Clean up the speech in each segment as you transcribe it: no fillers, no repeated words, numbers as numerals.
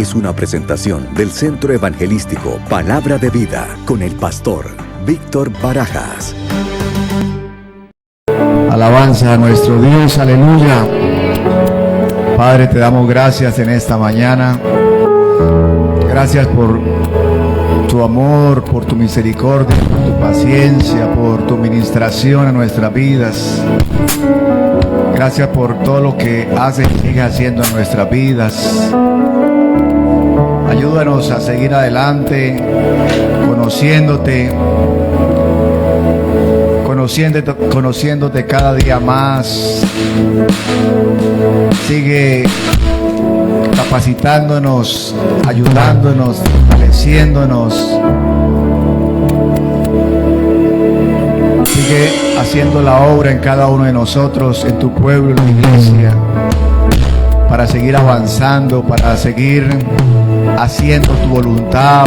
es una presentación del Centro Evangelístico Palabra de Vida con el pastor Víctor Barajas. Alabanza a nuestro Dios, aleluya. Padre, te damos gracias en esta mañana. Gracias por tu amor, por tu misericordia, por tu paciencia, por tu ministración a nuestras vidas. Gracias por todo lo que haces y sigues haciendo en nuestras vidas. Ayúdanos a seguir adelante, conociéndote cada día más. Sigue capacitándonos, ayudándonos, fortaleciéndonos. Sigue haciendo la obra en cada uno de nosotros, en tu pueblo, en la iglesia, para seguir avanzando, para seguir haciendo tu voluntad.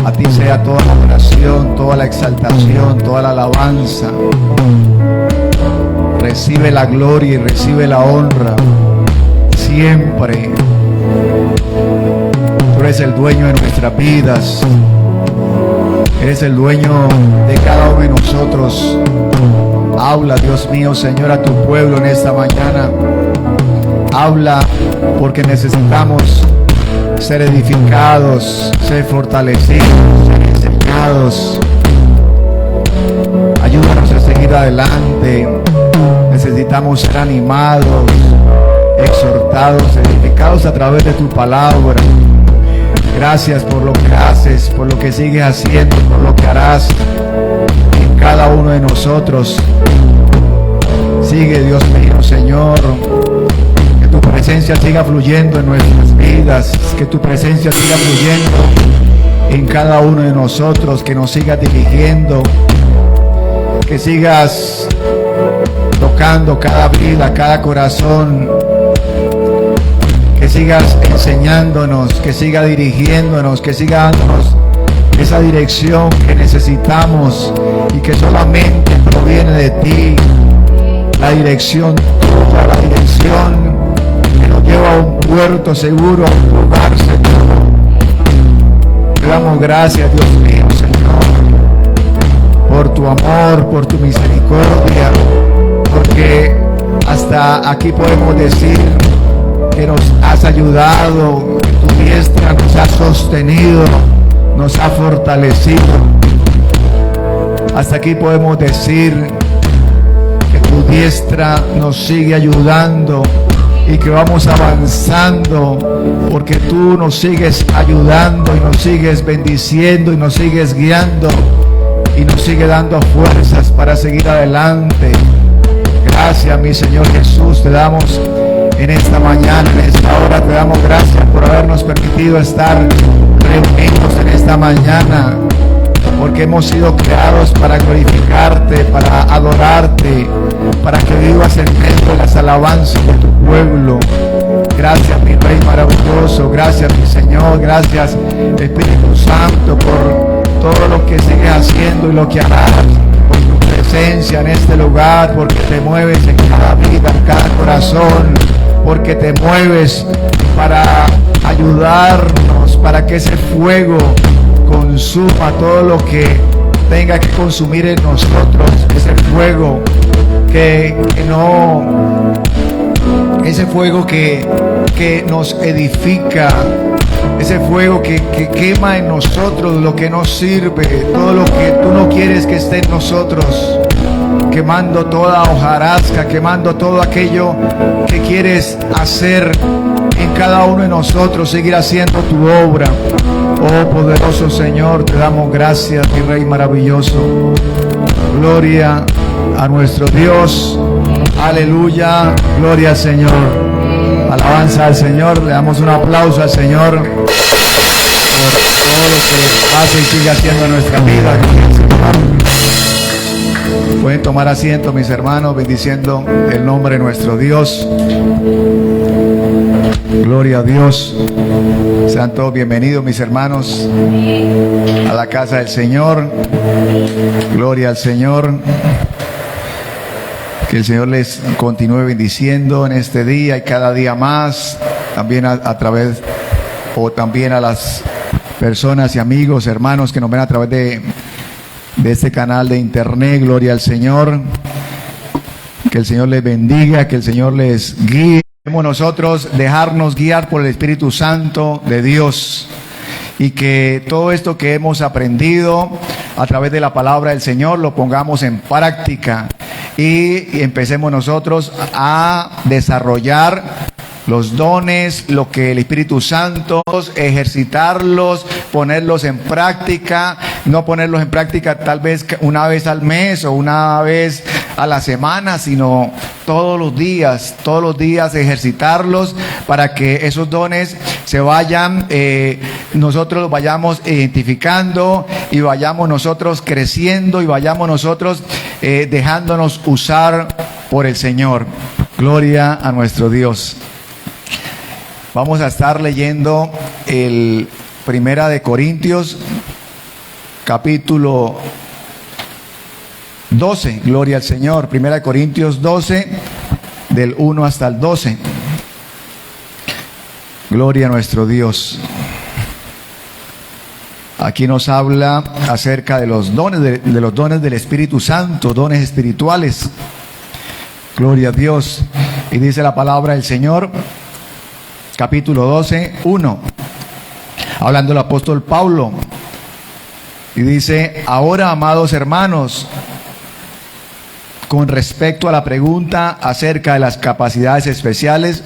A ti sea toda la adoración, toda la exaltación, toda la alabanza. Recibe la gloria y recibe la honra siempre. Tú eres el dueño de nuestras vidas. Eres el dueño de cada uno de nosotros. Habla, Dios mío, Señor, a tu pueblo en esta mañana. Habla porque necesitamos ser edificados, ser fortalecidos, ser enseñados. Ayúdanos a seguir adelante. Necesitamos ser animados, exhortados, edificados a través de tu palabra. Gracias por lo que haces, por lo que sigues haciendo, por lo que harás en cada uno de nosotros. Sigue, Dios mío, Señor, que tu presencia siga fluyendo en nuestras vidas, que tu presencia siga fluyendo en cada uno de nosotros, que nos sigas dirigiendo, que sigas tocando cada vida, cada corazón, que sigas enseñándonos, que siga dirigiéndonos, que siga dándonos esa dirección que necesitamos y que solamente proviene de ti. La dirección tuya, la dirección que nos lleva a un puerto seguro, a un lugar seguro. Te damos gracias, Dios mío, Señor, por tu amor, por tu misericordia, porque hasta aquí podemos decir que nos has ayudado, que tu diestra nos ha sostenido, nos ha fortalecido. Hasta aquí podemos decir que tu diestra nos sigue ayudando y que vamos avanzando porque tú nos sigues ayudando y nos sigues bendiciendo y nos sigues guiando y nos sigue dando fuerzas para seguir adelante. Gracias, mi Señor Jesús, te damos en esta mañana, en esta hora, te damos gracias por habernos permitido estar reunidos en esta mañana, porque hemos sido creados para glorificarte, para adorarte, para que vivas en medio de las alabanzas de tu pueblo. Gracias, mi Rey maravilloso, gracias, mi Señor, gracias, Espíritu Santo, por todo lo que sigues haciendo y lo que harás, por tu presencia en este lugar, porque te mueves en cada vida, en cada corazón, porque te mueves para ayudarnos, para que ese fuego consuma todo lo que tenga que consumir en nosotros, ese fuego ese fuego que nos edifica, ese fuego que quema en nosotros lo que nos sirve, todo lo que tú no quieres que esté en nosotros, quemando toda hojarasca, quemando todo aquello que quieres hacer en cada uno de nosotros, seguir haciendo tu obra. Oh poderoso Señor, te damos gracias, mi Rey maravilloso. Gloria a nuestro Dios. Aleluya, gloria al Señor. Alabanza al Señor. Le damos un aplauso al Señor por todo lo que hace y sigue haciendo en nuestra vida. Pueden tomar asiento, mis hermanos, bendiciendo el nombre de nuestro Dios. Gloria a Dios. Sean todos bienvenidos, mis hermanos, a la casa del Señor. Gloria al Señor. Que el Señor les continúe bendiciendo en este día y cada día más. también a través, o también a las personas y amigos, hermanos que nos ven a través de este canal de internet. Gloria al Señor. Que el Señor les bendiga, que el Señor les guíe. Debemos nosotros dejarnos guiar por el Espíritu Santo de Dios, y que todo esto que hemos aprendido a través de la palabra del Señor lo pongamos en práctica y empecemos nosotros a desarrollar los dones, lo que el Espíritu Santo, ejercitarlos, ponerlos en práctica, no ponerlos en práctica tal vez una vez al mes o una vez a la semana, sino todos los días ejercitarlos para que esos dones se vayan, nosotros los vayamos identificando y vayamos nosotros creciendo y vayamos nosotros dejándonos usar por el Señor. Gloria a nuestro Dios. Vamos a estar leyendo el Primera de Corintios, capítulo 12, gloria al Señor. Primera de Corintios 12, del 1 hasta el 12. Gloria a nuestro Dios. Aquí nos habla acerca de los dones, de los dones del Espíritu Santo, dones espirituales. Gloria a Dios. Y dice la palabra del Señor, capítulo 12, 1, hablando el apóstol Pablo, y dice: ahora, amados hermanos, con respecto a la pregunta acerca de las capacidades especiales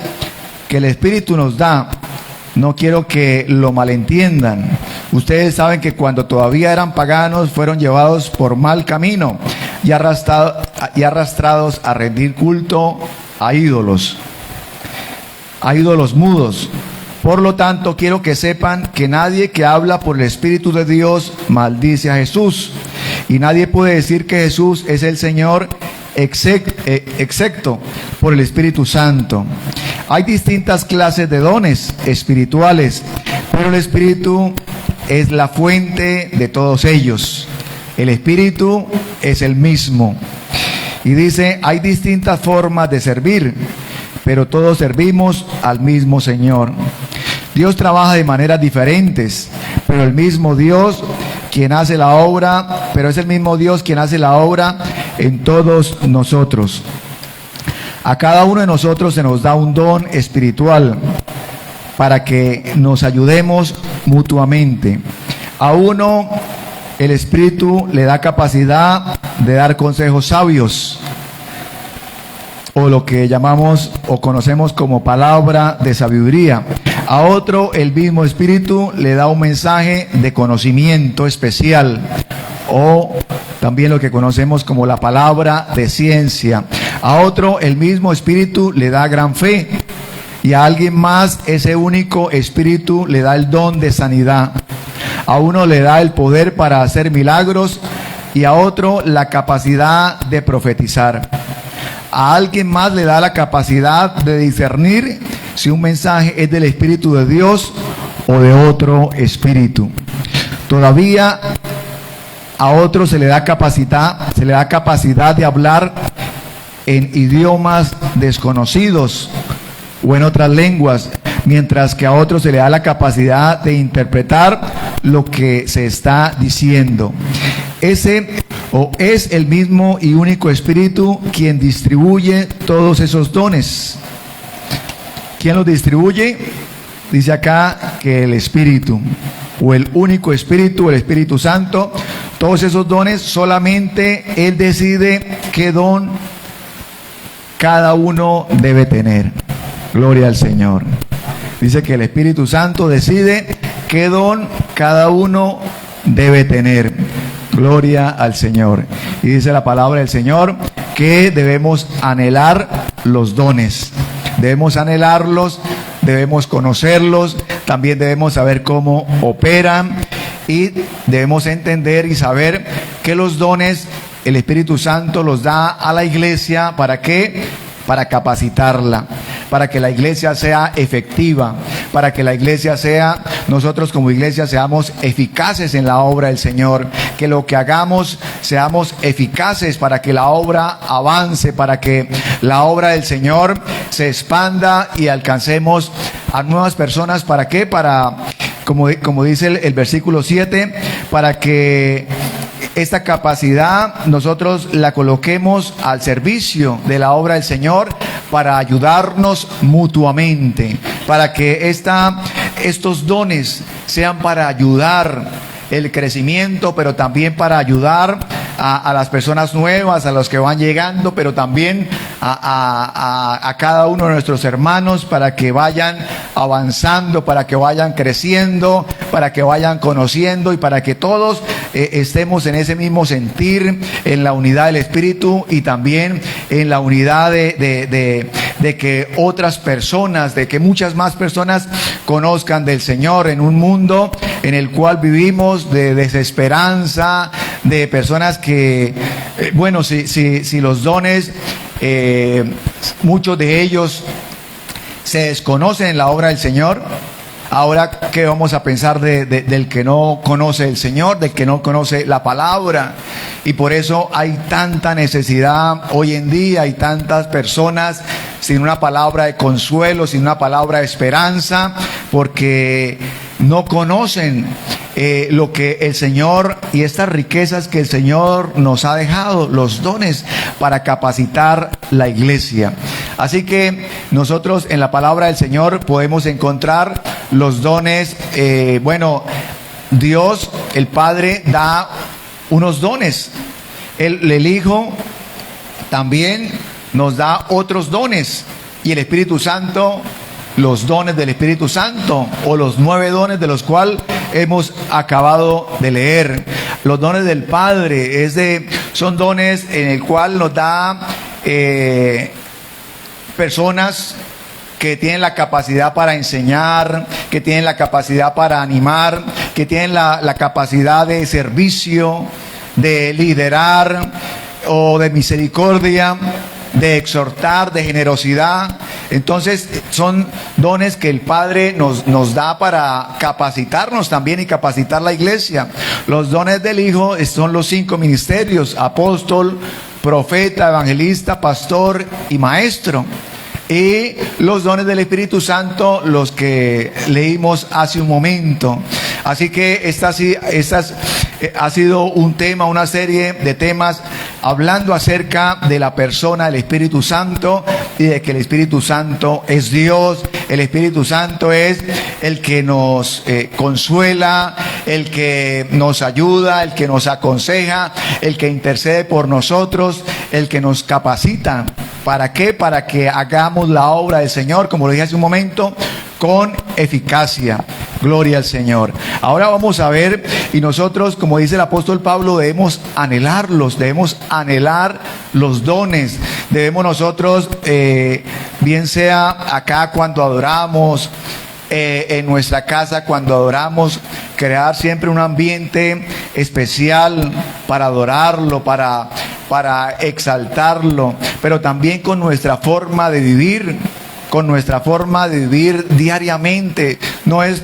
que el Espíritu nos da, no quiero que lo malentiendan. Ustedes saben que cuando todavía eran paganos fueron llevados por mal camino y arrastrados a rendir culto a ídolos mudos. Por lo tanto, quiero que sepan que nadie que habla por el Espíritu de Dios maldice a Jesús, y nadie puede decir que Jesús es el Señor excepto por el Espíritu Santo. Hay distintas clases de dones espirituales, pero el Espíritu es la fuente de todos ellos. El Espíritu es el mismo. Y dice: hay distintas formas de servir, pero todos servimos al mismo Señor. Dios trabaja de maneras diferentes, pero el mismo Dios quien hace la obra, pero es el mismo Dios quien hace la obra en todos nosotros. A cada uno de nosotros se nos da un don espiritual para que nos ayudemos mutuamente. A uno el Espíritu le da capacidad de dar consejos sabios, o lo que llamamos o conocemos como palabra de sabiduría. A otro el mismo Espíritu le da un mensaje de conocimiento especial, o también lo que conocemos como la palabra de ciencia. A otro el mismo Espíritu le da gran fe, y a alguien más ese único Espíritu le da el don de sanidad. A uno le da el poder para hacer milagros, y a otro la capacidad de profetizar. A alguien más le da la capacidad de discernir si un mensaje es del Espíritu de Dios o de otro espíritu. Todavía a otro se le da capacidad de hablar en idiomas desconocidos o en otras lenguas, mientras que a otro se le da la capacidad de interpretar lo que se está diciendo. Ese es el mismo y único Espíritu quien distribuye todos esos dones. ¿Quién los distribuye? Dice acá que el Espíritu, o el único Espíritu, el Espíritu Santo. Todos esos dones, solamente Él decide qué don cada uno debe tener. Gloria al Señor. Dice que el Espíritu Santo decide qué don cada uno debe tener. Gloria al Señor. Y dice la palabra del Señor que debemos anhelar los dones. Debemos anhelarlos, debemos conocerlos, también debemos saber cómo operan, y debemos entender y saber que los dones el Espíritu Santo los da a la iglesia. ¿Para qué? Para capacitarla, para que la iglesia sea efectiva, para que la iglesia sea, nosotros como iglesia seamos eficaces en la obra del Señor, que lo que hagamos seamos eficaces para que la obra avance, para que la obra del Señor se expanda y alcancemos a nuevas personas. ¿Para qué? Para, como dice el versículo 7, para que esta capacidad nosotros la coloquemos al servicio de la obra del Señor, para ayudarnos mutuamente, para que estos dones sean para ayudar el crecimiento, pero también para ayudar a las personas nuevas, a los que van llegando, pero también a cada uno de nuestros hermanos, para que vayan avanzando, para que vayan creciendo, para que vayan conociendo y para que todos estemos en ese mismo sentir, en la unidad del Espíritu y también en la unidad de que otras personas, de que muchas más personas conozcan del Señor en un mundo en el cual vivimos de desesperanza, de personas que, bueno, si los dones, muchos de ellos se desconocen en la obra del Señor. Ahora, ¿qué vamos a pensar del que no conoce el Señor, del que no conoce la palabra? Y por eso hay tanta necesidad hoy en día, hay tantas personas sin una palabra de consuelo, sin una palabra de esperanza, porque no conocen lo que el Señor y estas riquezas que el Señor nos ha dejado, los dones para capacitar la iglesia. Así que nosotros en la palabra del Señor podemos encontrar los dones. Dios, el Padre, da unos dones. El Hijo también nos da otros dones. Y el Espíritu Santo, los dones del Espíritu Santo, o los 9 dones de los cuales hemos acabado de leer. Los dones del Padre son dones en el cual nos da personas que tienen la capacidad para enseñar, que tienen la capacidad para animar, que tienen la capacidad de servicio, de liderar o de misericordia, de exhortar, de generosidad. Entonces son dones que el Padre nos da para capacitarnos también y capacitar la iglesia. Los dones del Hijo son los 5 ministerios: apóstol, profeta, evangelista, pastor y maestro. Y los dones del Espíritu Santo, los que leímos hace un momento. Así que ha sido un tema, una serie de temas hablando acerca de la persona del Espíritu Santo y de que el Espíritu Santo es Dios. El Espíritu Santo es el que nos consuela, el que nos ayuda, el que nos aconseja, el que intercede por nosotros, el que nos capacita. ¿Para qué? Para que hagamos la obra del Señor, como lo dije hace un momento, con eficacia. Gloria al Señor. Ahora vamos a ver, y nosotros, como dice el apóstol Pablo, debemos anhelarlos, debemos anhelar los dones. Debemos nosotros, bien sea acá cuando adoramos, en nuestra casa cuando adoramos, crear siempre un ambiente especial para adorarlo, para exaltarlo, pero también con nuestra forma de vivir. Con nuestra forma de vivir diariamente. No es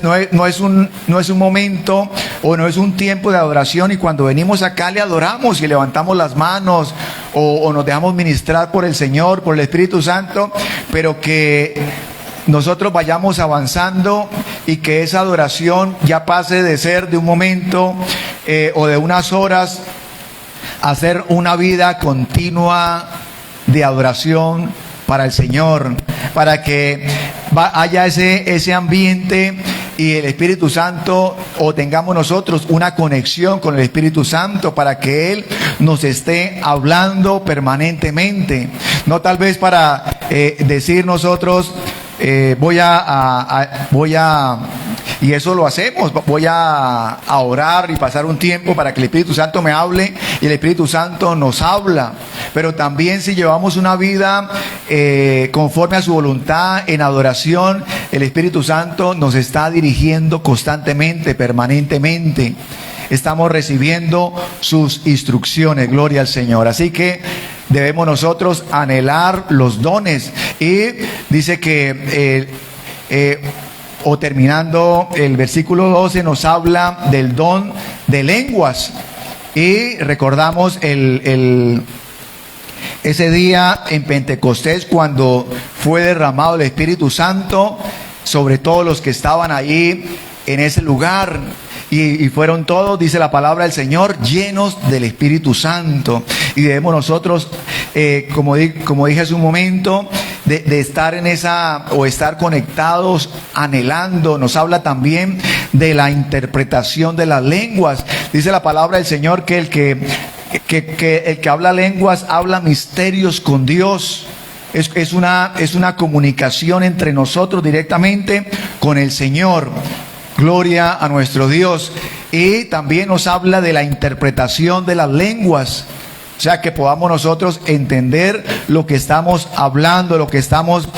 un momento o no es un tiempo de adoración y cuando venimos acá le adoramos y levantamos las manos o nos dejamos ministrar por el Señor, por el Espíritu Santo, pero que nosotros vayamos avanzando y que esa adoración ya pase de ser de un momento o de unas horas a ser una vida continua de adoración para el Señor, para que haya ese ambiente y el Espíritu Santo, o tengamos nosotros una conexión con el Espíritu Santo para que Él nos esté hablando permanentemente. No tal vez para decir nosotros voy a y eso lo hacemos, voy a orar y pasar un tiempo para que el Espíritu Santo me hable, y el Espíritu Santo nos habla. Pero también si llevamos una vida conforme a su voluntad en adoración, el Espíritu Santo nos está dirigiendo constantemente, permanentemente. Estamos recibiendo sus instrucciones, gloria al Señor. Así que debemos nosotros anhelar los dones. Y dice que terminando el versículo 12 nos habla del don de lenguas. Y recordamos ese día en Pentecostés, cuando fue derramado el Espíritu Santo, sobre todos los que estaban ahí en ese lugar. Y fueron todos, dice la palabra del Señor, llenos del Espíritu Santo. Y debemos nosotros, como dije hace un momento, de estar en esa, o estar conectados, anhelando. Nos habla también de la interpretación de las lenguas. Dice la palabra del Señor que el que habla lenguas habla misterios con Dios. Es una comunicación entre nosotros directamente con el Señor. Gloria a nuestro Dios. Y también nos habla de la interpretación de las lenguas. O sea, que podamos nosotros entender lo que estamos hablando, lo que estamos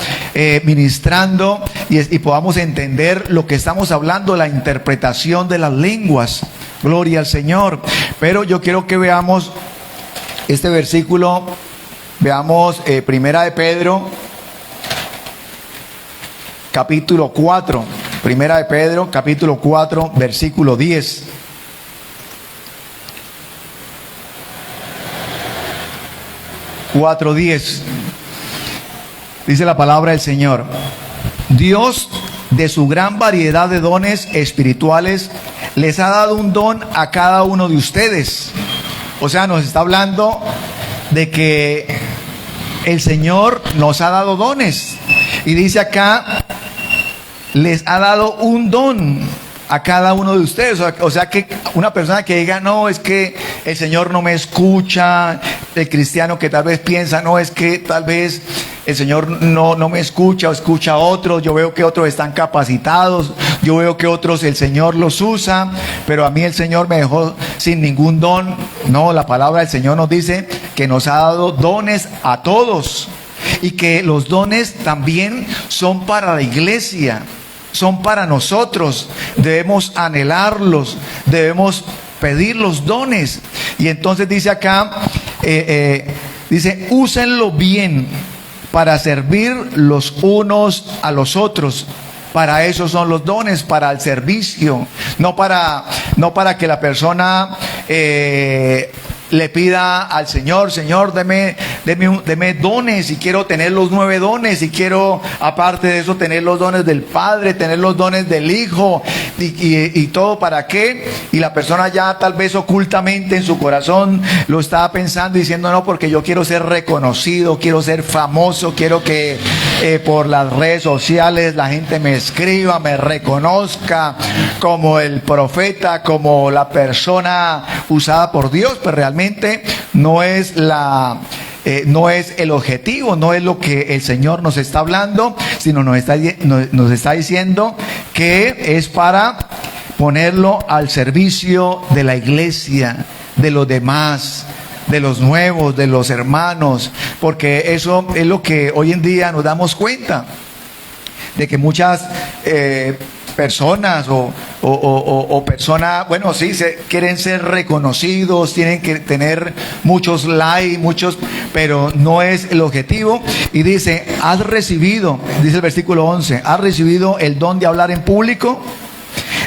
ministrando, y podamos entender lo que estamos hablando, la interpretación de las lenguas. Gloria al Señor. Pero yo quiero que veamos este versículo. Veamos Primera de Pedro, capítulo 4. Primera de Pedro, capítulo 4, versículo 10. Dice la palabra del Señor: Dios, de su gran variedad de dones espirituales, les ha dado un don a cada uno de ustedes. O sea, nos está hablando de que el Señor nos ha dado dones. Y dice acá, les ha dado un don a cada uno de ustedes. O sea, que una persona que diga, no, es que el Señor no me escucha. El cristiano que tal vez piensa, no, es que tal vez el Señor no me escucha, o escucha a otros. Yo veo que otros están capacitados, yo veo que otros el Señor los usa, pero a mí el Señor me dejó sin ningún don. No, la palabra del Señor nos dice que nos ha dado dones a todos, y que los dones también son para la iglesia, son para nosotros. Debemos anhelarlos, debemos pedir los dones. Y entonces dice acá, dice, úsenlo bien para servir los unos a los otros. Para eso son los dones, para el servicio, no para que la persona le pida al Señor, Señor, deme dones, y quiero tener los 9 dones, y quiero, aparte de eso, tener los dones del Padre, tener los dones del Hijo, y todo. ¿Para qué? Y la persona ya tal vez ocultamente en su corazón lo estaba pensando, diciendo, no, porque yo quiero ser reconocido, quiero ser famoso, quiero que por las redes sociales la gente me escriba, me reconozca como el profeta, como la persona usada por Dios. Pero realmente no es el objetivo, no es lo que el Señor nos está hablando, sino nos está diciendo que es para ponerlo al servicio de la iglesia, de los demás, de los nuevos, de los hermanos, porque eso es lo que hoy en día nos damos cuenta, de que muchas personas o personas, bueno, sí, quieren ser reconocidos, tienen que tener muchos likes, pero no es el objetivo. Y dice, has recibido, dice el versículo 11, has recibido el don de hablar en público,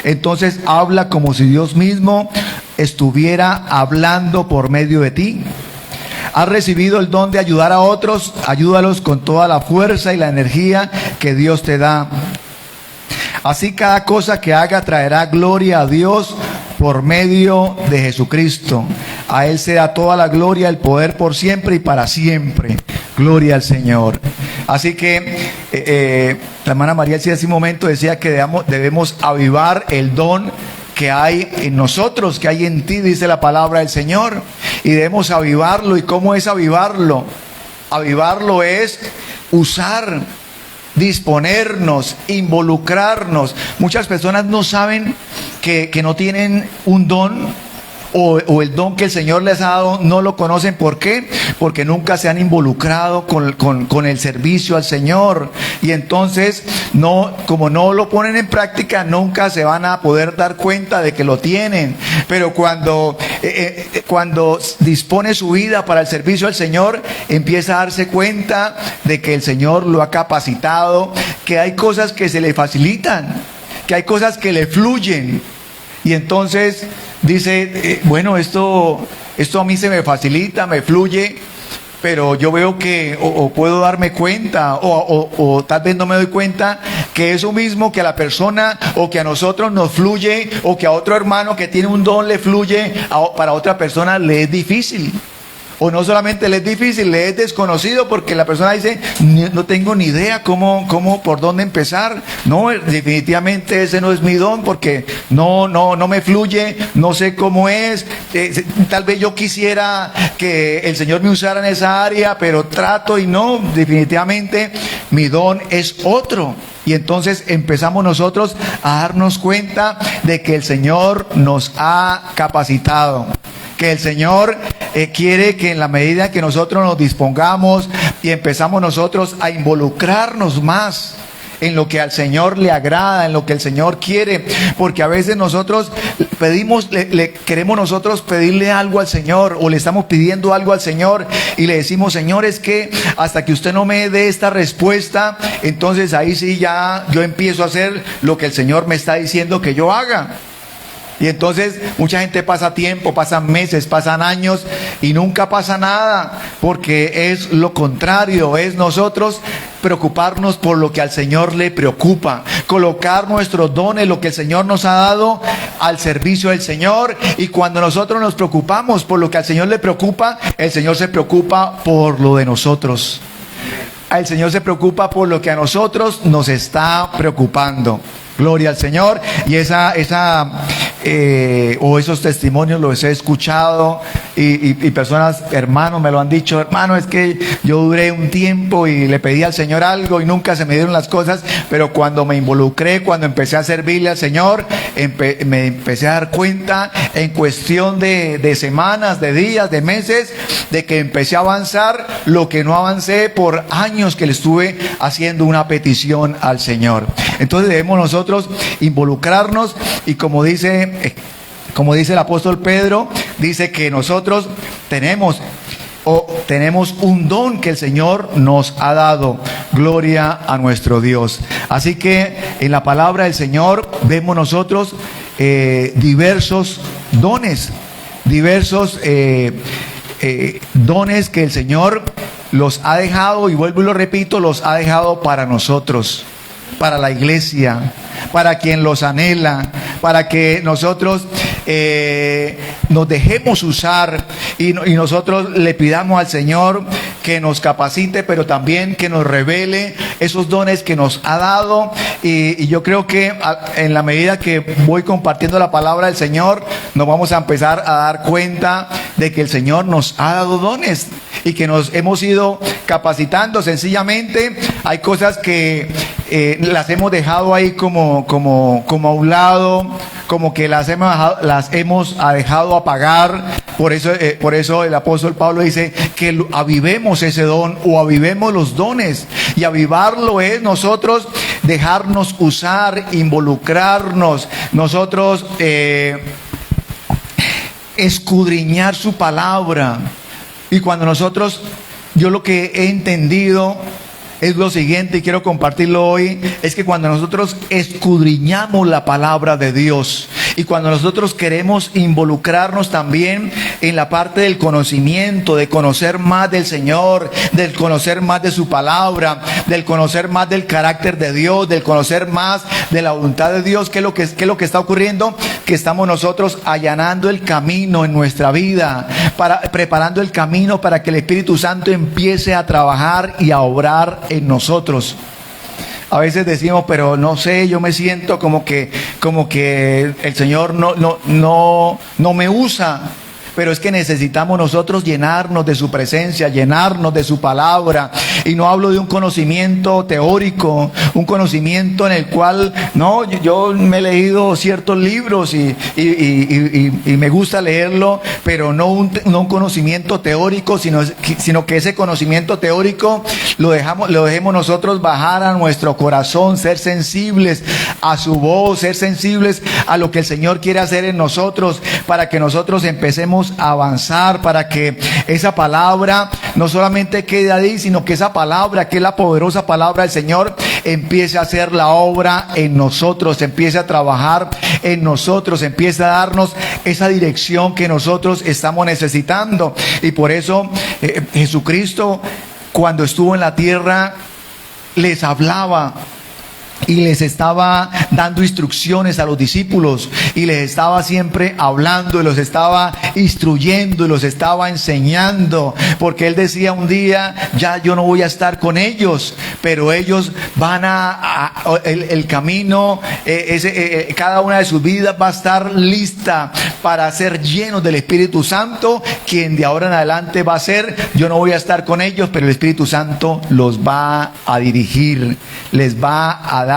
entonces habla como si Dios mismo estuviera hablando por medio de ti. Has recibido el don de ayudar a otros, ayúdalos con toda la fuerza y la energía que Dios te da. Así cada cosa que haga traerá gloria a Dios por medio de Jesucristo. A Él se da toda la gloria, el poder por siempre y para siempre. Gloria al Señor. Así que la hermana María hace un momento decía que debemos avivar el don que hay en nosotros, que hay en ti, dice la palabra del Señor. Y debemos avivarlo. ¿Y cómo es avivarlo? Avivarlo es usar, disponernos, involucrarnos. Muchas personas no saben que no tienen un don, o el don que el Señor les ha dado, no lo conocen. ¿Por qué? Porque nunca se han involucrado con el servicio al Señor. Y entonces, como no lo ponen en práctica, nunca se van a poder dar cuenta de que lo tienen. Pero cuando dispone su vida para el servicio al Señor, empieza a darse cuenta de que el Señor lo ha capacitado, que hay cosas que se le facilitan, que hay cosas que le fluyen. Y entonces dice, bueno, esto a mí se me facilita, me fluye, pero yo veo que, o puedo darme cuenta, o tal vez no me doy cuenta, que eso mismo que a la persona o que a nosotros nos fluye, o que a otro hermano que tiene un don le fluye, para otra persona le es difícil. O no solamente le es difícil, le es desconocido, porque la persona dice, no tengo ni idea por dónde empezar. No, definitivamente ese no es mi don, porque no me fluye, no sé cómo es. Tal vez yo quisiera que el Señor me usara en esa área, pero trato y no, definitivamente mi don es otro. Y entonces empezamos nosotros a darnos cuenta de que el Señor nos ha capacitado, que el Señor quiere que en la medida que nosotros nos dispongamos y empezamos nosotros a involucrarnos más en lo que al Señor le agrada, en lo que el Señor quiere, porque a veces nosotros pedimos, queremos nosotros pedirle algo al Señor, o le estamos pidiendo algo al Señor y le decimos, Señor, es que hasta que usted no me dé esta respuesta, entonces ahí sí ya yo empiezo a hacer lo que el Señor me está diciendo que yo haga. Y entonces mucha gente pasa tiempo, pasan meses, pasan años y nunca pasa nada, porque es lo contrario, es nosotros preocuparnos por lo que al Señor le preocupa, colocar nuestros dones, lo que el Señor nos ha dado, al servicio del Señor. Y cuando nosotros nos preocupamos por lo que al Señor le preocupa, el Señor se preocupa por lo de nosotros. El Señor se preocupa por lo que a nosotros nos está preocupando. Gloria al Señor. Y esos testimonios los he escuchado y personas, hermanos, me lo han dicho, hermano, es que yo duré un tiempo y le pedí al Señor algo y nunca se me dieron las cosas, pero cuando me involucré, cuando empecé a servirle al Señor, me empecé a dar cuenta en cuestión de semanas, de días, de meses, de que empecé a avanzar lo que no avancé por años que le estuve haciendo una petición al Señor. Entonces debemos nosotros involucrarnos, y como dice el apóstol Pedro, dice que nosotros tenemos un don que el Señor nos ha dado. Gloria a nuestro Dios. Así que en la palabra del Señor vemos nosotros diversos dones, dones que el Señor los ha dejado, y vuelvo y lo repito, los ha dejado para nosotros, para la iglesia, para quien los anhela, para que nosotros nos dejemos usar y nosotros le pidamos al Señor que nos capacite, pero también que nos revele esos dones que nos ha dado. Y yo creo que en la medida que voy compartiendo la palabra del Señor, nos vamos a empezar a dar cuenta de que el Señor nos ha dado dones y que nos hemos ido capacitando. Sencillamente hay cosas que las hemos dejado ahí como a un lado, como que las hemos dejado apagar. Por eso el apóstol Pablo dice que avivemos ese don, o avivemos los dones. Y avivarlo es nosotros dejarnos usar, involucrarnos, nosotros escudriñar su palabra. Y cuando nosotros, yo lo que he entendido es lo siguiente, y quiero compartirlo hoy, es que cuando nosotros escudriñamos la palabra de Dios, y cuando nosotros queremos involucrarnos también en la parte del conocimiento, de conocer más del Señor, del conocer más de su palabra, del conocer más del carácter de Dios, del conocer más de la voluntad de Dios, ¿qué es lo que está ocurriendo? Que estamos nosotros allanando el camino en nuestra vida, preparando el camino para que el Espíritu Santo empiece a trabajar y a obrar en nosotros. A veces decimos, pero no sé, yo me siento como que el Señor no me usa. Pero es que necesitamos nosotros llenarnos de su presencia, llenarnos de su palabra. Y no hablo de un conocimiento teórico, un conocimiento en el cual, no, yo me he leído ciertos libros y me gusta leerlo, pero no un conocimiento teórico, sino que ese conocimiento teórico lo dejemos nosotros bajar a nuestro corazón, ser sensibles a su voz, ser sensibles a lo que el Señor quiere hacer en nosotros, para que nosotros empecemos a avanzar, para que esa palabra no solamente quede ahí, sino que esa palabra, que es la poderosa palabra del Señor, empiece a hacer la obra en nosotros, empiece a trabajar en nosotros, empiece a darnos esa dirección que nosotros estamos necesitando. Y por eso Jesucristo, cuando estuvo en la tierra, les hablaba y les estaba dando instrucciones a los discípulos, y les estaba siempre hablando, y los estaba instruyendo, y los estaba enseñando, porque él decía un día: ya yo no voy a estar con ellos, pero ellos van el camino, cada una de sus vidas va a estar lista para ser llenos del Espíritu Santo, quien de ahora en adelante va a ser: yo no voy a estar con ellos, pero el Espíritu Santo los va a dirigir, les va a dar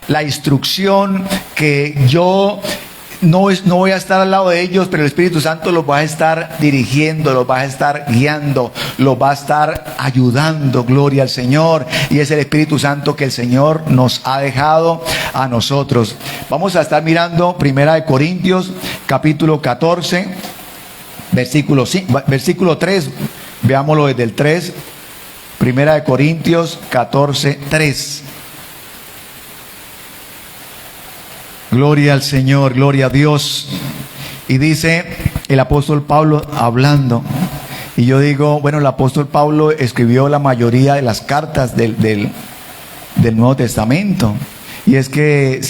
la instrucción, que yo no voy a estar al lado de ellos, pero el Espíritu Santo los va a estar dirigiendo, los va a estar guiando, los va a estar ayudando. Gloria al Señor. Y es el Espíritu Santo que el Señor nos ha dejado a nosotros. Vamos a estar mirando 1 Corintios capítulo 14 versículo 3. Veámoslo desde el 3. 1 Corintios 14, 3. Gloria al Señor, gloria a Dios. Y dice el apóstol Pablo hablando. Y yo digo, bueno, el apóstol Pablo escribió la mayoría de las cartas del Nuevo Testamento. Y es que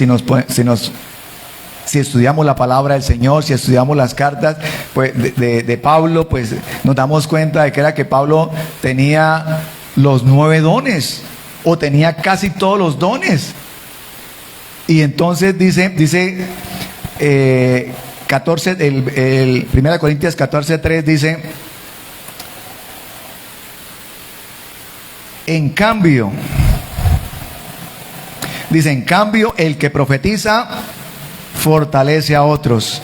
si estudiamos la palabra del Señor, si estudiamos las cartas pues, de Pablo, pues nos damos cuenta de que era que Pablo tenía los 9 dones, o tenía casi todos los dones. Y entonces dice 14, el 1 Corintios 14:3 dice: en cambio, el que profetiza fortalece a otros.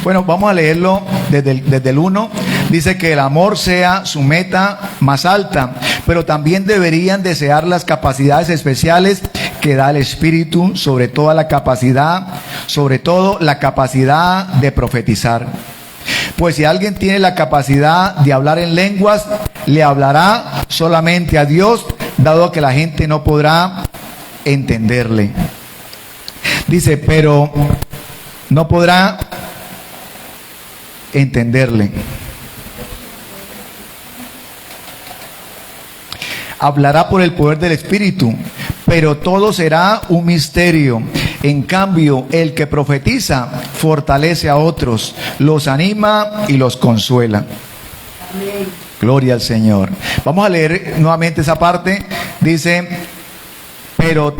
Bueno, vamos a leerlo desde el 1. Dice que el amor sea su meta más alta, pero también deberían desear las capacidades especiales que da el Espíritu, sobre todo la capacidad de profetizar. Pues si alguien tiene la capacidad de hablar en lenguas, le hablará solamente a Dios, dado que la gente no podrá entenderle. Dice, pero no podrá entenderle. Hablará por el poder del Espíritu, pero todo será un misterio. En cambio, el que profetiza fortalece a otros, los anima y los consuela. Amén. Gloria al Señor. Vamos a leer nuevamente esa parte. Dice, pero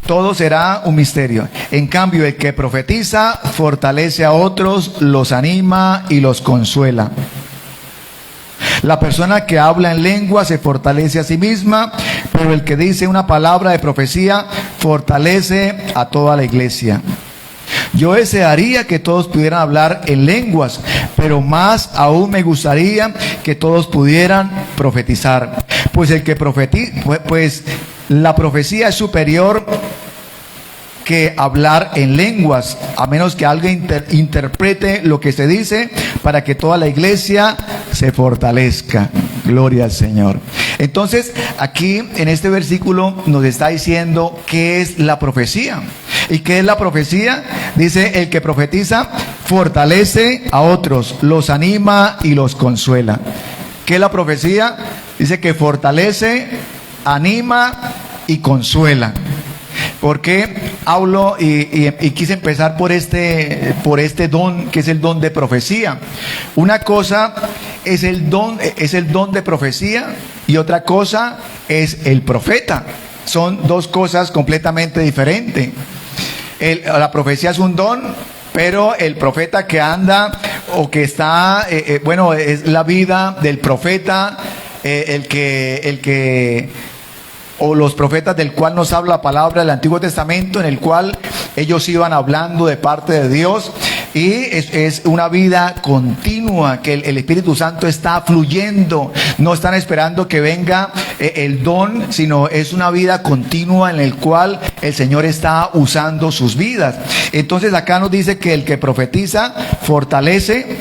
todo será un misterio. En cambio, el que profetiza fortalece a otros, los anima y los consuela. La persona que habla en lengua se fortalece a sí misma, pero el que dice una palabra de profecía fortalece a toda la iglesia. Yo desearía que todos pudieran hablar en lenguas, pero más aún me gustaría que todos pudieran profetizar. Pues el que la profecía es superior que hablar en lenguas, a menos que alguien interprete lo que se dice, para que toda la iglesia se fortalezca. Gloria al Señor. Entonces, aquí en este versículo nos está diciendo qué es la profecía. ¿Y qué es la profecía? Dice, el que profetiza fortalece a otros, los anima y los consuela. ¿Qué es la profecía? Dice que fortalece, anima y consuela. ¿Por qué hablo y quise empezar por este don, que es el don de profecía? Una cosa es el don de profecía, y otra cosa es el profeta. Son dos cosas completamente diferentes. La profecía es un don, pero el profeta que anda o que está, es la vida del profeta, o los profetas del cual nos habla la palabra del Antiguo Testamento, en el cual ellos iban hablando de parte de Dios, y es una vida continua que el Espíritu Santo está fluyendo. No están esperando que venga el don, sino es una vida continua en el cual el Señor está usando sus vidas. Entonces acá nos dice que el que profetiza fortalece,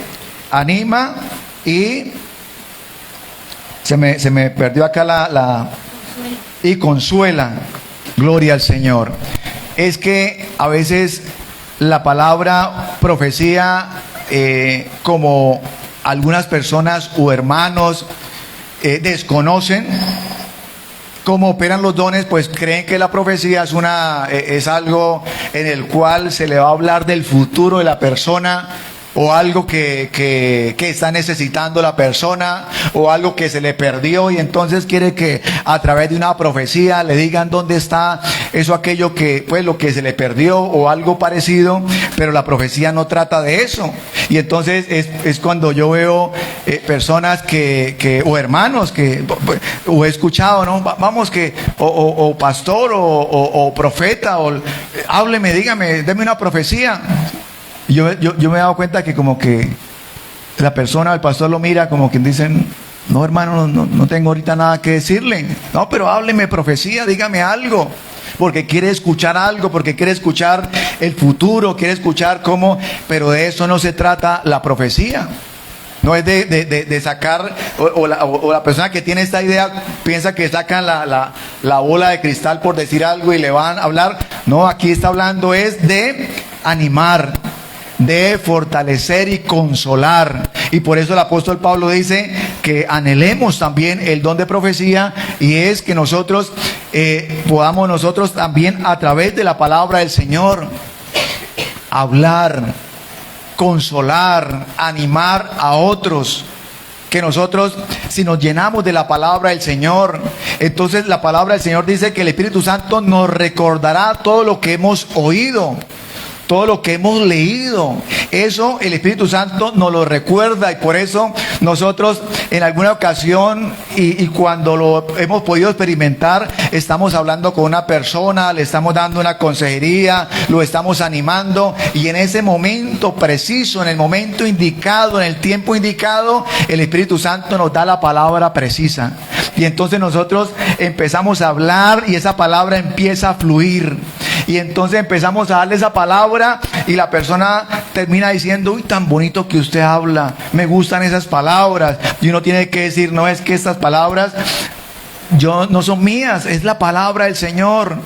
anima y se me perdió acá y consuela. Gloria al Señor. Es que a veces la palabra profecía, como algunas personas o hermanos desconocen cómo operan los dones, pues creen que la profecía es algo en el cual se le va a hablar del futuro de la persona, o algo que está necesitando la persona, o algo que se le perdió, y entonces quiere que a través de una profecía le digan dónde está eso, aquello que, pues, lo que se le perdió o algo parecido. Pero la profecía no trata de eso. Y entonces es cuando yo veo personas o hermanos o he escuchado, ¿no? Vamos que, o pastor, o profeta, hábleme, dígame, deme una profecía. Yo me he dado cuenta que como que la persona, el pastor lo mira como quien dicen: no, hermano, no tengo ahorita nada que decirle. No, pero hábleme profecía, dígame algo. Porque quiere escuchar algo, porque quiere escuchar el futuro, quiere escuchar cómo. Pero de eso no se trata la profecía. No es de sacar, o la persona que tiene esta idea piensa que sacan la bola de cristal, por decir algo, y le van a hablar. No, aquí está hablando es de animar, de fortalecer y consolar. Y por eso el apóstol Pablo dice que anhelemos también el don de profecía, y es que nosotros podamos nosotros también, a través de la palabra del Señor, hablar, consolar, animar a otros. Que nosotros, si nos llenamos de la palabra del Señor, entonces la palabra del Señor dice que el Espíritu Santo nos recordará todo lo que hemos oído, todo lo que hemos leído. Eso el Espíritu Santo nos lo recuerda, y por eso nosotros en alguna ocasión, y cuando lo hemos podido experimentar, estamos hablando con una persona, le estamos dando una consejería, lo estamos animando, y en ese momento preciso, en el momento indicado, en el tiempo indicado, el Espíritu Santo nos da la palabra precisa, y entonces nosotros empezamos a hablar, y esa palabra empieza a fluir. Y entonces empezamos a darle esa palabra, y la persona termina diciendo: uy, tan bonito que usted habla, me gustan esas palabras. Y uno tiene que decir: no, es que estas palabras no son mías, es la palabra del Señor.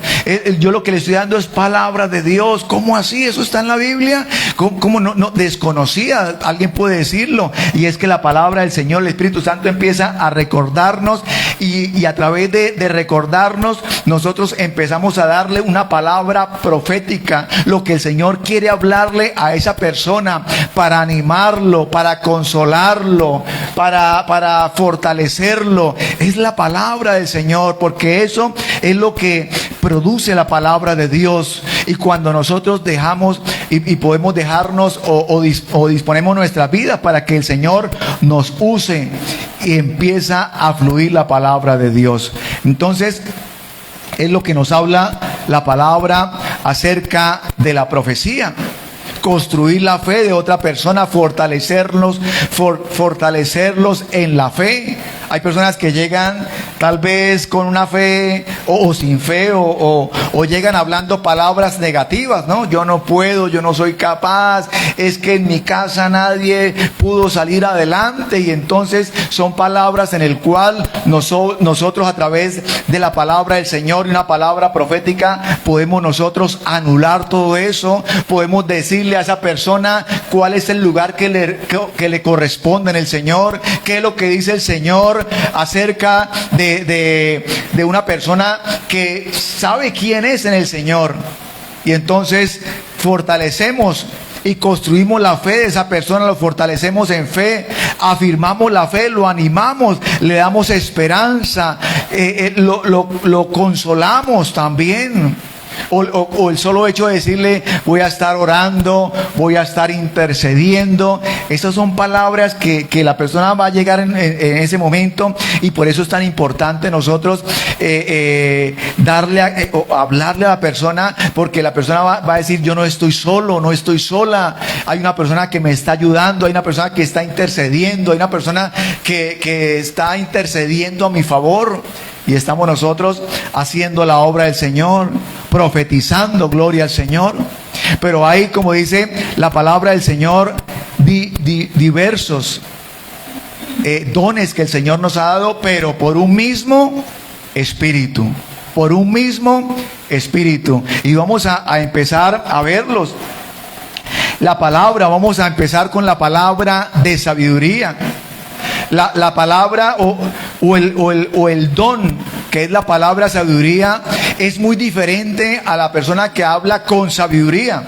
Yo lo que le estoy dando es palabra de Dios. ¿Cómo así? ¿Eso está en la Biblia? ¿Cómo no desconocía? Alguien puede decirlo. Y es que la palabra del Señor, el Espíritu Santo, empieza a recordarnos, y a través de recordarnos, nosotros empezamos a darle una palabra profética, lo que el Señor quiere hablarle a esa persona, para animarlo, para consolarlo, para fortalecerlo. Es la palabra del Señor, porque eso es lo que produce la palabra de Dios. Y cuando nosotros dejamos y podemos dejarnos o disponemos nuestra vida para que el Señor nos use, y empieza a fluir la palabra de Dios. Entonces es lo que nos habla la palabra acerca de la profecía. Construir la fe de otra persona, fortalecerlos en la fe. Hay personas que llegan tal vez con una fe o sin fe, o llegan hablando palabras negativas, ¿no? Yo no puedo, yo no soy capaz, es que en mi casa nadie pudo salir adelante. Y entonces son palabras en el cual nosotros, a través de la palabra del Señor y una palabra profética, podemos nosotros anular todo eso. Podemos decirle a esa persona cuál es el lugar que le corresponde en el Señor, qué es lo que dice el Señor acerca de una persona que sabe quién es en el Señor. Y entonces fortalecemos y construimos la fe de esa persona, lo fortalecemos en fe, afirmamos la fe, lo animamos, le damos esperanza, lo consolamos también. O el solo hecho de decirle: voy a estar orando, voy a estar intercediendo. Esas son palabras que la persona va a llegar en ese momento. Y por eso es tan importante nosotros hablarle a la persona, porque la persona va a decir: yo no estoy solo, no estoy sola, hay una persona que me está ayudando, hay una persona que está intercediendo, hay una persona que está intercediendo a mi favor. Y estamos nosotros haciendo la obra del Señor, profetizando, gloria al Señor. Pero hay, como dice la palabra del Señor, diversos dones que el Señor nos ha dado, pero por un mismo Espíritu. Por un mismo Espíritu. Y vamos a empezar a verlos. La palabra, vamos a empezar con la palabra de sabiduría. La palabra o el don, que es la palabra sabiduría, es muy diferente a la persona que habla con sabiduría.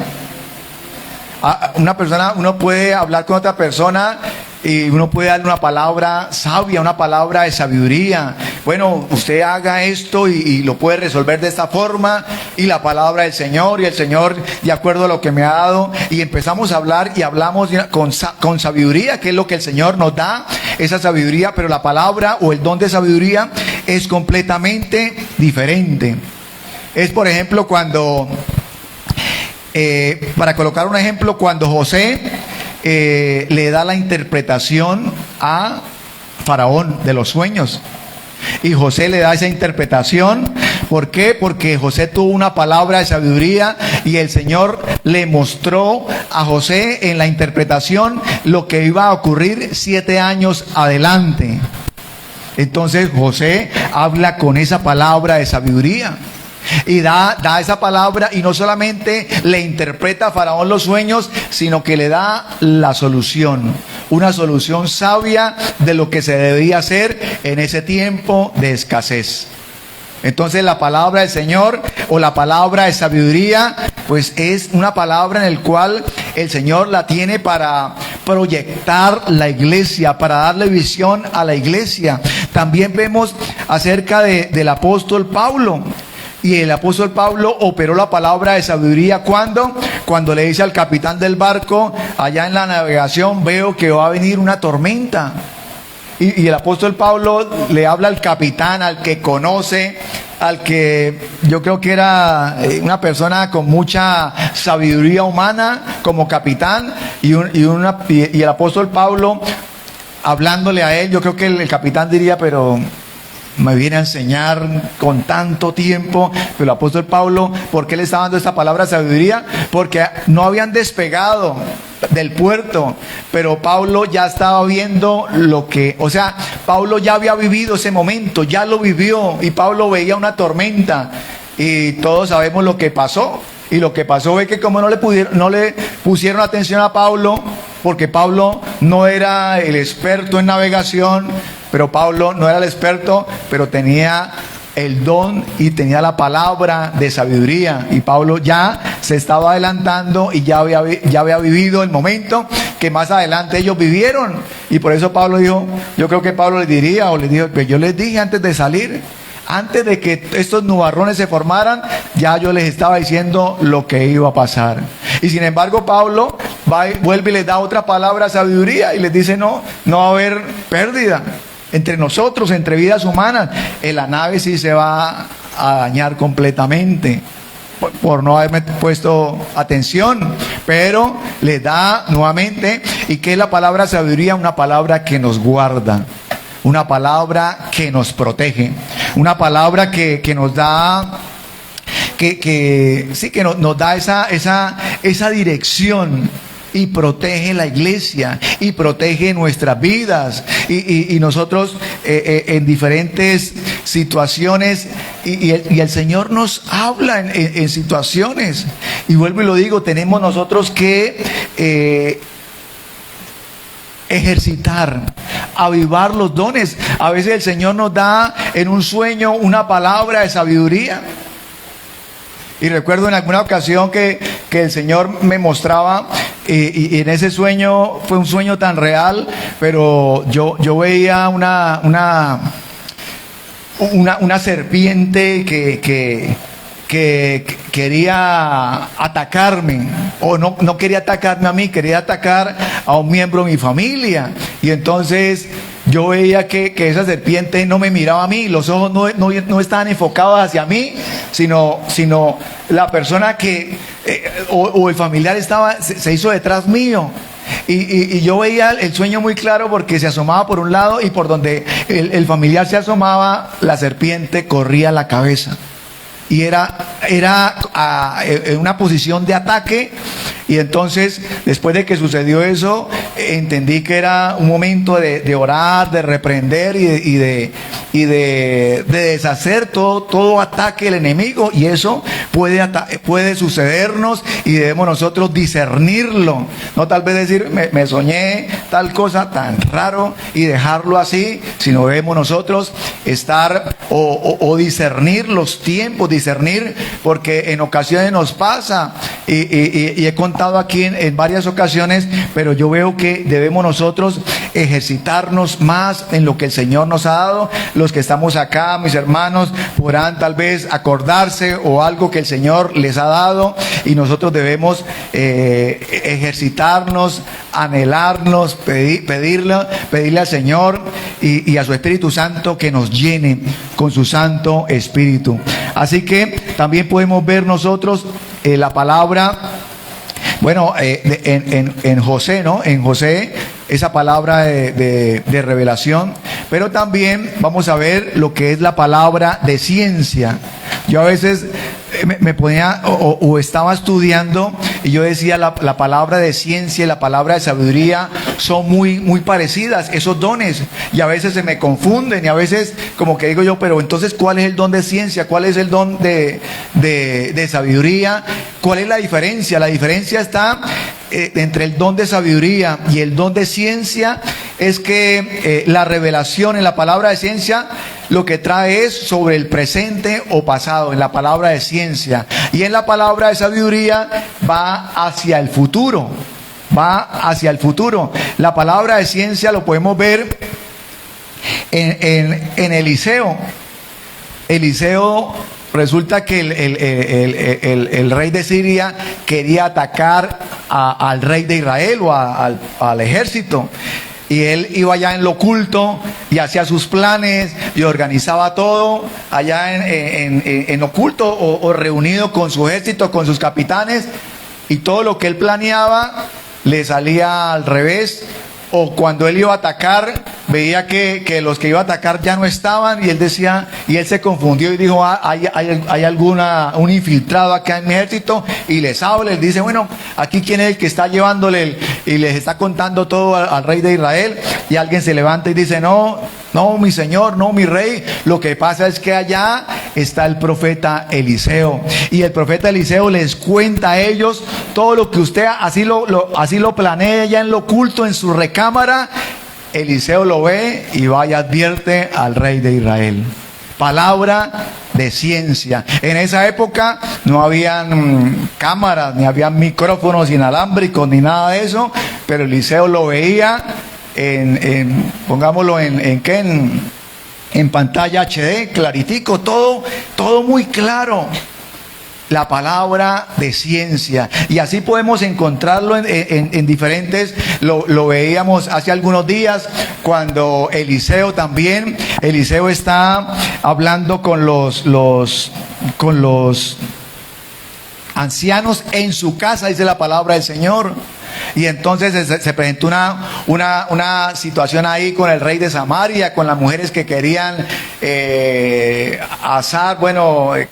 Uno puede hablar con otra persona y uno puede darle una palabra sabia, una palabra de sabiduría. Bueno, usted haga esto y lo puede resolver de esta forma, y la palabra del Señor, y el Señor, de acuerdo a lo que me ha dado, y empezamos a hablar y hablamos con sabiduría, que es lo que el Señor nos da, esa sabiduría. Pero la palabra o el don de sabiduría es completamente diferente. Es, por ejemplo, cuando, para colocar un ejemplo, cuando José le da la interpretación a Faraón de los sueños, y José le da esa interpretación. ¿Por qué? Porque José tuvo una palabra de sabiduría, y el Señor le mostró a José en la interpretación lo que iba a ocurrir 7 años adelante. Entonces José habla con esa palabra de sabiduría y da esa palabra, y no solamente le interpreta a Faraón los sueños, sino que le da la solución, una solución sabia de lo que se debía hacer en ese tiempo de escasez. Entonces la palabra del Señor o la palabra de sabiduría, pues es una palabra en la cual el Señor la tiene para proyectar la iglesia, para darle visión a la iglesia. También vemos acerca del apóstol Pablo. Y el apóstol Pablo operó la palabra de sabiduría cuando le dice al capitán del barco, allá en la navegación, veo que va a venir una tormenta. Y el apóstol Pablo le habla al capitán, al que conoce, al que yo creo que era una persona con mucha sabiduría humana como capitán, y el apóstol Pablo hablándole a él, yo creo que el capitán diría, pero me viene a enseñar con tanto tiempo. Pero el apóstol Pablo, ¿por qué le estaba dando esta palabra de sabiduría? Porque no habían despegado del puerto, pero Pablo ya estaba viendo Pablo ya había vivido ese momento, ya lo vivió, y Pablo veía una tormenta, y todos sabemos lo que pasó. Y lo que pasó es que como no le pusieron atención a Pablo, porque Pablo no era el experto en navegación, pero Pablo no era el experto, pero tenía el don y tenía la palabra de sabiduría, y Pablo ya se estaba adelantando y ya había vivido el momento que más adelante ellos vivieron. Y por eso Pablo dijo, yo creo que Pablo les dijo, pues yo les dije antes de salir, antes de que estos nubarrones se formaran, ya yo les estaba diciendo lo que iba a pasar. Y sin embargo Pablo vuelve y les da otra palabra de sabiduría, y les dice, no va a haber pérdida entre nosotros, entre vidas humanas. En la nave sí se va a dañar completamente por no haberme puesto atención, pero les da nuevamente. ¿Y qué es la palabra sabiduría? Una palabra que nos guarda, una palabra que nos protege, una palabra que nos da, nos da esa dirección, y protege la iglesia, y protege nuestras vidas, y nosotros en diferentes situaciones, y el Señor nos habla en situaciones. Y vuelvo y lo digo, tenemos nosotros que ejercitar, avivar los dones. A veces el Señor nos da en un sueño una palabra de sabiduría. Y recuerdo en alguna ocasión que el Señor me mostraba, y en ese sueño, fue un sueño tan real, pero yo veía una serpiente que quería atacarme, o no quería atacarme a mí, quería atacar a un miembro de mi familia. Y entonces yo veía que esa serpiente no me miraba a mí, los ojos no estaban enfocados hacia mí, sino la persona o el familiar se hizo detrás mío. Y yo veía el sueño muy claro, porque se asomaba por un lado, y por donde el familiar se asomaba, la serpiente corría a la cabeza. Y era en una posición de ataque. Y entonces, después de que sucedió eso, entendí que era un momento de orar, de reprender y y de deshacer todo ataque del enemigo, y eso puede sucedernos y debemos nosotros discernirlo, no tal vez decir me soñé tal cosa tan raro y dejarlo así, sino debemos nosotros estar o discernir los tiempos, discernir, porque en ocasiones nos pasa y he contado aquí en varias ocasiones, pero yo veo que debemos nosotros ejercitarnos más en lo que el Señor nos ha dado. Los que estamos acá, mis hermanos, podrán tal vez acordarse o algo que el Señor les ha dado, y nosotros debemos ejercitarnos, anhelarnos, pedirle al Señor y a su Espíritu Santo que nos llene con su Santo Espíritu. Así que también podemos ver nosotros la palabra, bueno, en José, ¿no? En José, esa palabra de revelación, pero también vamos a ver lo que es la palabra de ciencia. Yo a veces me ponía o estaba estudiando y yo decía la palabra de ciencia y la palabra de sabiduría son muy parecidas, esos dones, y a veces se me confunden, y a veces como que digo yo, pero entonces ¿cuál es el don de ciencia? ¿Cuál es el don de sabiduría? ¿Cuál es la diferencia? La diferencia está entre el don de sabiduría y el don de ciencia, es que la revelación en la palabra de ciencia lo que trae es sobre el presente o pasado, en la palabra de ciencia, y en la palabra de sabiduría va hacia el futuro, La palabra de ciencia lo podemos ver en Eliseo. Resulta que el rey de Siria quería atacar al rey de Israel o al ejército. Y él iba allá en lo oculto y hacía sus planes y organizaba todo allá en oculto o reunido con su ejército, con sus capitanes, y todo lo que él planeaba le salía al revés. O cuando él iba a atacar, veía que los que iba a atacar ya no estaban, y él decía, y él se confundió y dijo, hay un infiltrado acá en mi ejército, y les habla, les dice, bueno, aquí quién es el que está llevándole y les está contando todo al rey de Israel, y alguien se levanta y dice, no, mi señor, no, mi rey, lo que pasa es que allá está el profeta Eliseo, y el profeta Eliseo les cuenta a ellos todo lo que usted así lo planea allá en lo oculto, en su recámara. Eliseo lo ve y va y advierte al rey de Israel. Palabra de ciencia. En esa época no habían cámaras, ni habían micrófonos inalámbricos, ni nada de eso, pero Eliseo lo veía pongámoslo en pantalla HD, claritico, todo muy claro. La palabra de ciencia, y así podemos encontrarlo en diferentes, lo veíamos hace algunos días cuando Eliseo está hablando con los ancianos en su casa, dice la palabra del Señor. Y entonces se presentó una situación ahí con el rey de Samaria, con las mujeres que querían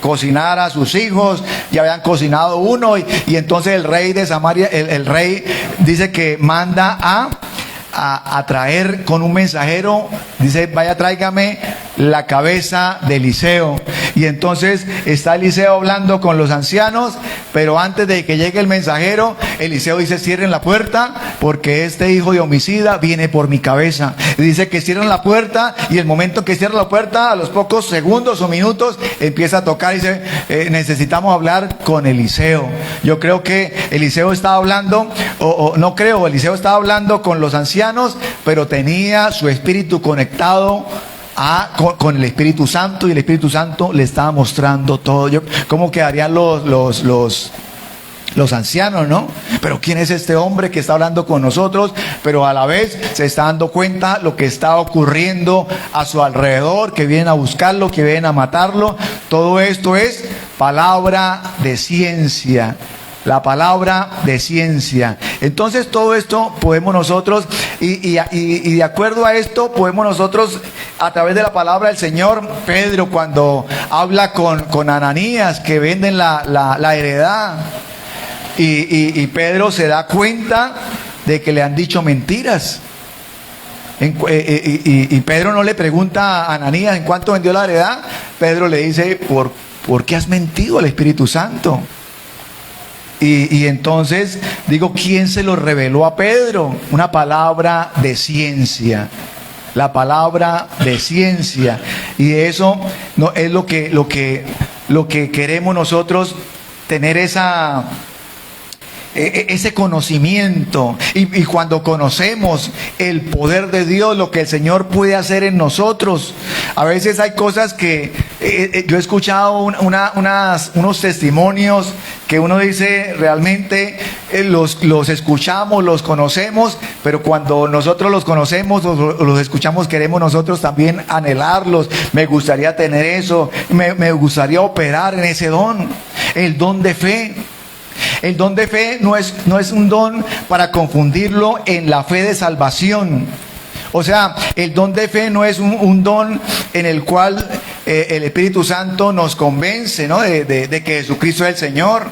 cocinar a sus hijos. Ya habían cocinado uno, y entonces el rey de Samaria, el rey dice que manda a traer con un mensajero, dice, vaya, tráigame la cabeza de Eliseo. Y entonces está Eliseo hablando con los ancianos, pero antes de que llegue el mensajero, Eliseo dice, cierren la puerta, porque este hijo de homicida viene por mi cabeza. Y dice que cierren la puerta, y el momento que cierra la puerta, a los pocos segundos o minutos, empieza a tocar y dice, necesitamos hablar con Eliseo. Yo creo que Eliseo estaba hablando, Eliseo estaba hablando con los ancianos, pero tenía su espíritu conectado con el Espíritu Santo, y el Espíritu Santo le estaba mostrando todo. ¿Cómo quedarían los ancianos, no? Pero ¿quién es este hombre que está hablando con nosotros? Pero a la vez se está dando cuenta lo que está ocurriendo a su alrededor, que vienen a buscarlo, que vienen a matarlo. Todo esto es palabra de ciencia. La palabra de ciencia. Entonces todo esto podemos nosotros, y de acuerdo a esto podemos nosotros, a través de la palabra del Señor, Pedro cuando habla con Ananías, que venden la heredad, y Pedro se da cuenta de que le han dicho mentiras. Y Pedro no le pregunta a Ananías en cuánto vendió la heredad. Pedro le dice, ¿por qué has mentido al Espíritu Santo? Y entonces digo, ¿quién se lo reveló a Pedro? Una palabra de ciencia. La palabra de ciencia. Y eso no es lo que queremos nosotros, tener ese conocimiento. Y cuando conocemos el poder de Dios, lo que el Señor puede hacer en nosotros, a veces hay cosas que yo he escuchado unos testimonios que uno dice, realmente los escuchamos, los conocemos, pero cuando nosotros los conocemos, los escuchamos, queremos nosotros también anhelarlos. Me gustaría tener eso, me gustaría operar en ese don, el don de fe. El don de fe no es un don para confundirlo en la fe de salvación. O sea, el don de fe no es un don en el cual el Espíritu Santo nos convence, ¿no? de que Jesucristo es el Señor.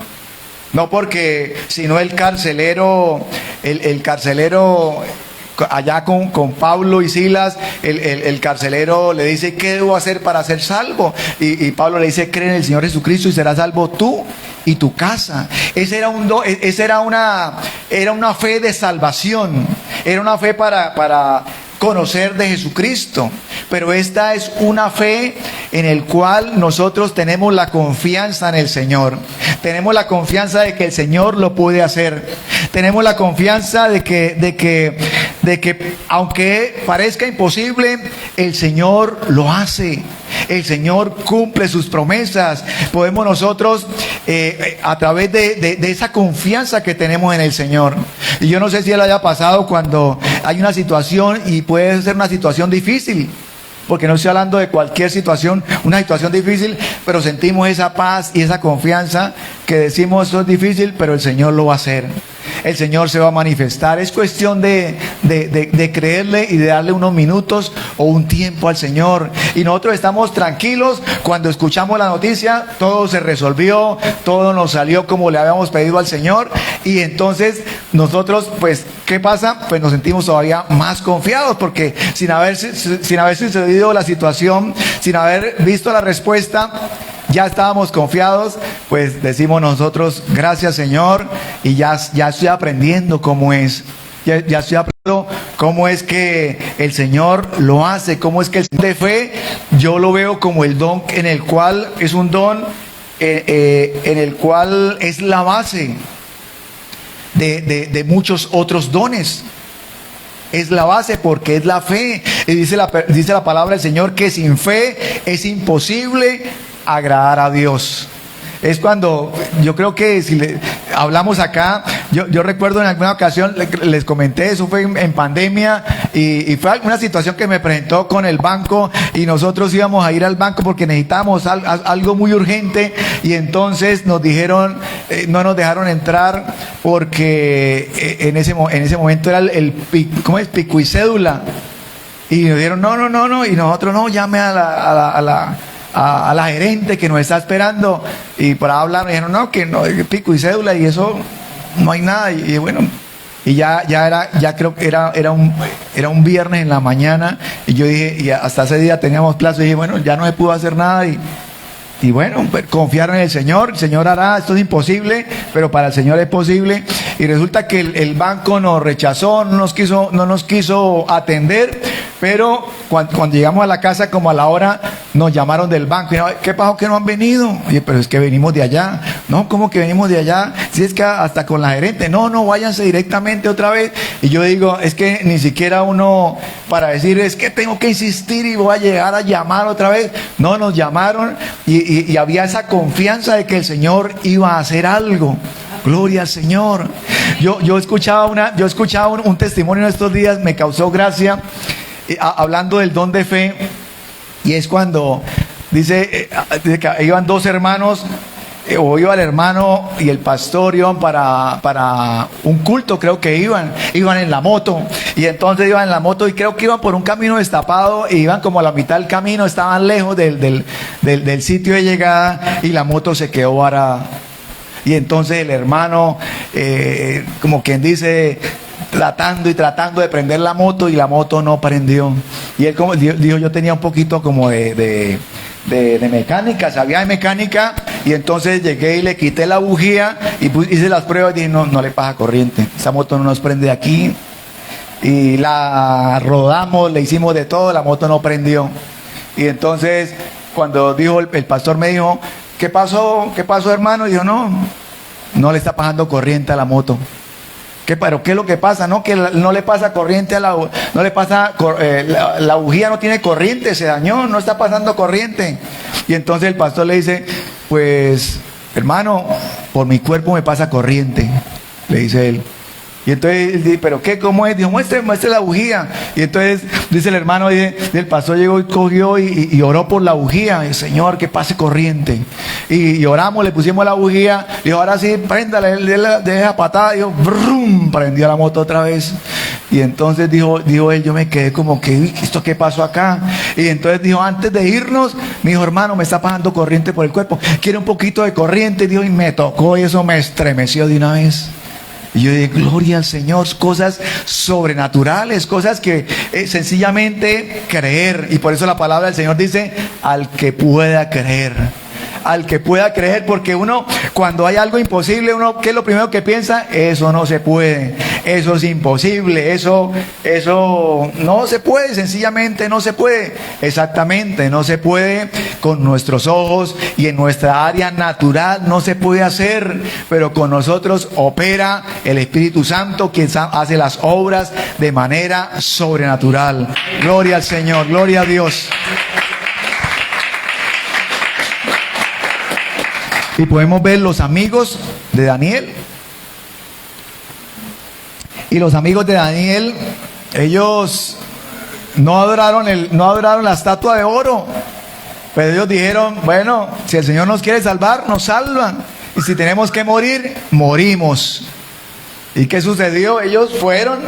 No porque, sino el carcelero allá con Pablo y Silas, el carcelero le dice, ¿qué debo hacer para ser salvo? Y Pablo le dice, cree en el Señor Jesucristo y serás salvo tú y tu casa. Ese era una fe de salvación, era una fe para conocer de Jesucristo. Pero esta es una fe en el cual nosotros tenemos la confianza en el Señor. Tenemos la confianza de que el Señor lo puede hacer. Tenemos la confianza de que aunque parezca imposible, el Señor lo hace. El Señor cumple sus promesas. Podemos nosotros, a través de esa confianza que tenemos en el Señor. Y yo no sé si le haya pasado cuando hay una situación, y puede ser una situación difícil, porque no estoy hablando de cualquier situación, una situación difícil, pero sentimos esa paz y esa confianza que decimos, esto es difícil, pero el Señor lo va a hacer. El Señor se va a manifestar. Es cuestión de creerle y de darle unos minutos o un tiempo al Señor. Y nosotros estamos tranquilos cuando escuchamos la noticia, todo se resolvió, todo nos salió como le habíamos pedido al Señor. Y entonces nosotros, pues, ¿qué pasa? Pues nos sentimos todavía más confiados, porque sin haber sucedido la situación, sin haber visto la respuesta, ya estábamos confiados. Pues decimos nosotros, gracias Señor, y ya estoy aprendiendo cómo es. Ya estoy aprendiendo cómo es que el Señor lo hace, cómo es que el de fe, yo lo veo como el don en el cual es un don, en el cual es la base de muchos otros dones. Es la base porque es la fe. Y dice la palabra del Señor que sin fe es imposible agradar a Dios. Es cuando, yo creo que si hablamos acá, yo recuerdo en alguna ocasión, les comenté, eso fue en pandemia, y fue una situación que me presentó con el banco, y nosotros íbamos a ir al banco porque necesitábamos algo muy urgente, y entonces nos dijeron, no nos dejaron entrar porque en ese momento era ¿cómo es? Pico y cédula, y nos dijeron no, y nosotros no, llame a la gerente que nos está esperando, y para hablar me dijeron no, que no, pico y cédula y eso no hay nada. Y bueno, y ya creo que era un viernes en la mañana, y yo dije, y hasta ese día teníamos plazo, y dije, bueno, ya no se pudo hacer nada, y bueno, pues, confiar en el Señor hará, esto es imposible, pero para el Señor es posible. Y resulta que el banco nos rechazó, no nos quiso atender, pero cuando llegamos a la casa, como a la hora, nos llamaron del banco, y ¿qué pasó que no han venido? Oye, pero es que venimos de allá. No, ¿cómo que venimos de allá? Si es que hasta con la gerente, no, váyanse directamente otra vez. Y yo digo, es que ni siquiera uno para decir, es que tengo que insistir y voy a llegar a llamar otra vez. No, nos llamaron, y había esa confianza de que el Señor iba a hacer algo. Gloria al Señor. Yo escuchaba un testimonio en estos días, me causó gracia, hablando del don de fe, y es cuando dice que iban dos hermanos, o iba el hermano y el pastor, iban para un culto, creo que iban en la moto, y entonces iban en la moto, y creo que iban por un camino destapado, y iban como a la mitad del camino, estaban lejos del sitio de llegada, y la moto se quedó varada. Y entonces el hermano, como quien dice, tratando y tratando de prender la moto, y la moto no prendió. Y él como dijo, yo tenía un poquito como de mecánica, sabía de mecánica, y entonces llegué y le quité la bujía y hice las pruebas y dije, no le pasa corriente, esa moto no nos prende aquí. Y la rodamos, le hicimos de todo, la moto no prendió. Y entonces cuando dijo el pastor, me dijo, ¿qué pasó hermano? Y dijo, no le está pasando corriente a la moto. ¿Pero qué es lo que pasa? No, que no le pasa corriente a la bujía no tiene corriente, se dañó, no está pasando corriente. Y entonces el pastor le dice, pues hermano, por mi cuerpo me pasa corriente, le dice él. Y entonces él dice, ¿pero qué? ¿Cómo es? Dijo, muestre la bujía. Y entonces dice el hermano, el pastor llegó y cogió y oró por la bujía. Y Señor, que pase corriente. Y oramos, le pusimos la bujía. Dijo, ahora sí, préndale, de esa patada. Dijo, brum, prendió la moto otra vez. Y entonces dijo él, yo me quedé como que, ¿esto qué pasó acá? Y entonces dijo, antes de irnos, me dijo, hermano, me está pasando corriente por el cuerpo. ¿Quiere un poquito de corriente? Dijo, y me tocó y eso me estremeció de una vez. Y yo dije, gloria al Señor, cosas sobrenaturales, cosas que sencillamente creer. Y por eso la palabra del Señor dice, al que pueda creer. Al que pueda creer, porque uno, cuando hay algo imposible, uno, ¿qué es lo primero que piensa? Eso no se puede, eso es imposible, eso no se puede, sencillamente no se puede. Exactamente, no se puede con nuestros ojos y en nuestra área natural no se puede hacer, pero con nosotros opera el Espíritu Santo, quien hace las obras de manera sobrenatural. Gloria al Señor, gloria a Dios. Y podemos ver los amigos de Daniel. Y los amigos de Daniel, ellos no adoraron la estatua de oro. Pero ellos dijeron, bueno, si el Señor nos quiere salvar, nos salvan. Y si tenemos que morir, morimos. ¿Y qué sucedió? Ellos fueron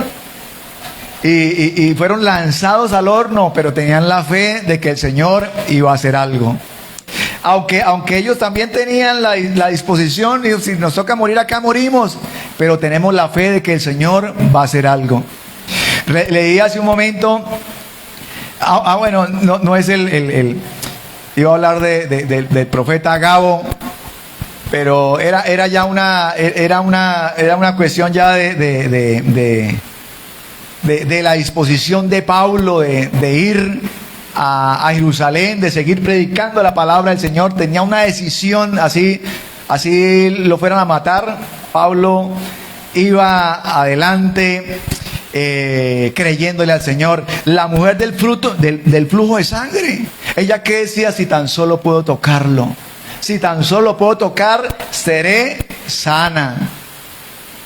y fueron lanzados al horno, pero tenían la fe de que el Señor iba a hacer algo. Aunque ellos también tenían la disposición, y si nos toca morir acá, morimos, pero tenemos la fe de que el Señor va a hacer algo. Leí hace un momento, bueno, no es iba a hablar del profeta Agabo, pero era una cuestión ya de la disposición de Pablo de ir a Jerusalén, de seguir predicando la palabra del Señor. Tenía una decisión, así lo fueran a matar, Pablo iba adelante creyéndole al Señor. La mujer del flujo de sangre, ella que decía, si tan solo puedo tocarlo, si tan solo puedo tocar, seré sana.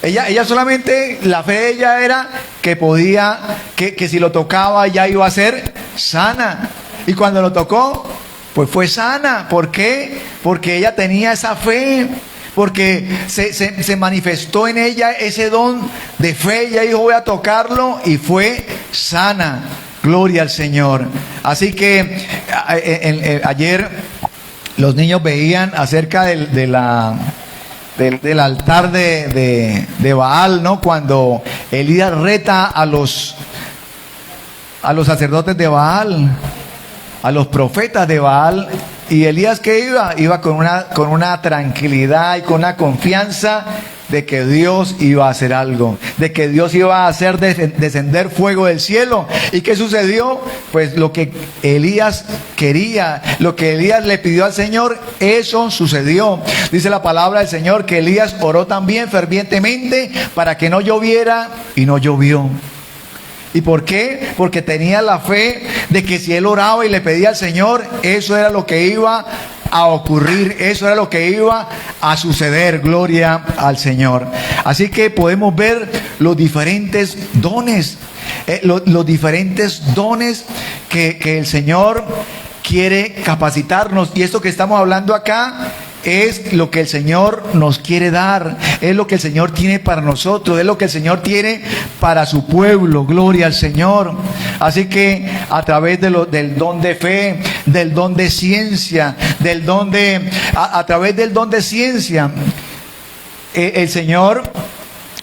Ella solamente, la fe de ella era que podía, que si lo tocaba ya iba a ser sana. Y cuando lo tocó, pues fue sana. ¿Por qué? Porque ella tenía esa fe, porque se manifestó en ella ese don de fe. Ella dijo, voy a tocarlo, y fue sana. Gloria al Señor. Así que ayer los niños veían acerca del altar de Baal, ¿no? Cuando Elías reta a los sacerdotes de Baal, a los profetas de Baal. Y Elías, ¿qué iba con una tranquilidad y con una confianza de que Dios iba a hacer algo, de que Dios iba a hacer descender fuego del cielo. ¿Y qué sucedió? Pues lo que Elías quería, lo que Elías le pidió al Señor, eso sucedió. Dice la palabra del Señor que Elías oró también fervientemente para que no lloviera, y no llovió. ¿Y por qué? Porque tenía la fe de que si él oraba y le pedía al Señor, eso era lo que iba a ocurrir, eso era lo que iba a suceder. Gloria al Señor. Así que podemos ver los diferentes dones, los diferentes dones que el Señor quiere capacitarnos. Y esto que estamos hablando acá es lo que el Señor nos quiere dar, es lo que el Señor tiene para nosotros, es lo que el Señor tiene para su pueblo. Gloria al Señor. Así que a través del don de fe, del don de ciencia, a través del don de ciencia, el Señor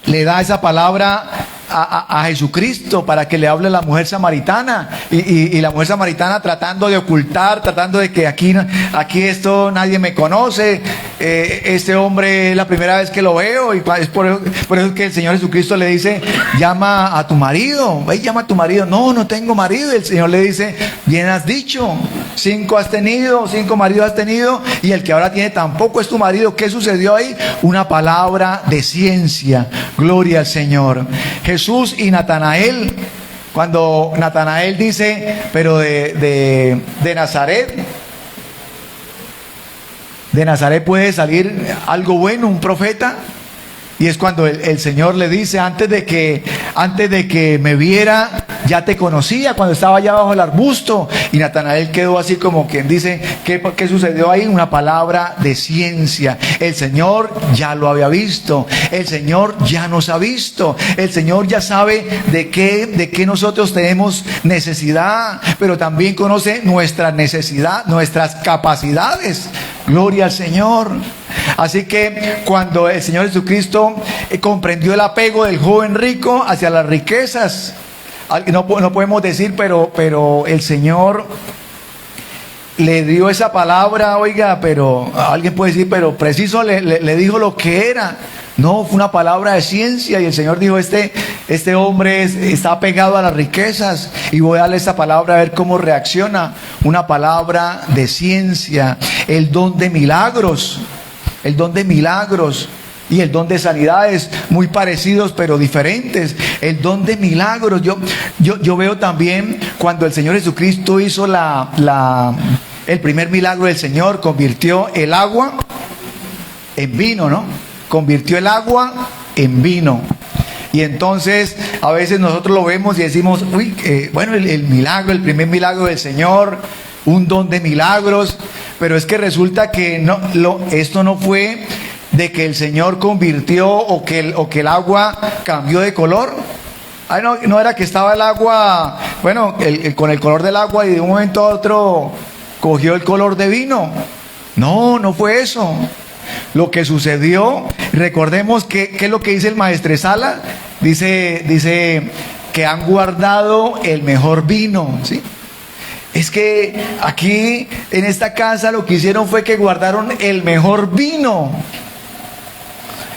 le da esa palabra a Jesucristo para que le hable a la mujer samaritana, y la mujer samaritana tratando de ocultar, tratando de que aquí esto nadie me conoce, este hombre es la primera vez que lo veo, y es por eso que el Señor Jesucristo le dice: llama a tu marido. Ve, llama a tu marido. No tengo marido. Y el Señor le dice: bien has dicho, 5 maridos has tenido, y el que ahora tiene tampoco es tu marido. ¿Qué sucedió ahí? Una palabra de ciencia. Gloria al Señor. Jesús y Natanael, cuando Natanael dice: pero de Nazaret puede salir algo bueno, un profeta. Y es cuando el Señor le dice: antes de que me viera, ya te conocía, cuando estaba allá bajo el arbusto. Y Natanael quedó así como quien dice: ¿qué sucedió ahí? Una palabra de ciencia. El Señor ya lo había visto, el Señor ya nos ha visto, el Señor ya sabe de qué nosotros tenemos necesidad, pero también conoce nuestra necesidad, nuestras capacidades. Gloria al Señor. Así que cuando el Señor Jesucristo comprendió el apego del joven rico hacia las riquezas, no podemos decir, pero el Señor le dio esa palabra, oiga, pero alguien puede decir, pero preciso le dijo lo que era. No, fue una palabra de ciencia, y el Señor dijo: este hombre está apegado a las riquezas, y voy a darle esta palabra a ver cómo reacciona. Una palabra de ciencia. El don de milagros y el don de sanidades, muy parecidos pero diferentes. El don de milagros, yo veo también cuando el Señor Jesucristo hizo el primer milagro del Señor, convirtió el agua en vino, ¿no? Convirtió el agua en vino. Y entonces a veces nosotros lo vemos y decimos: uy, bueno, el primer milagro del Señor, un don de milagros. Pero es que resulta que esto no fue de que el Señor convirtió o que el agua cambió de color. No era que estaba el agua, bueno, con el color del agua, y de un momento a otro cogió el color de vino. No fue eso. Lo que sucedió, recordemos ¿qué es lo que dice el Maestresala? Dice que han guardado el mejor vino, ¿sí? Es que aquí en esta casa lo que hicieron fue que guardaron el mejor vino.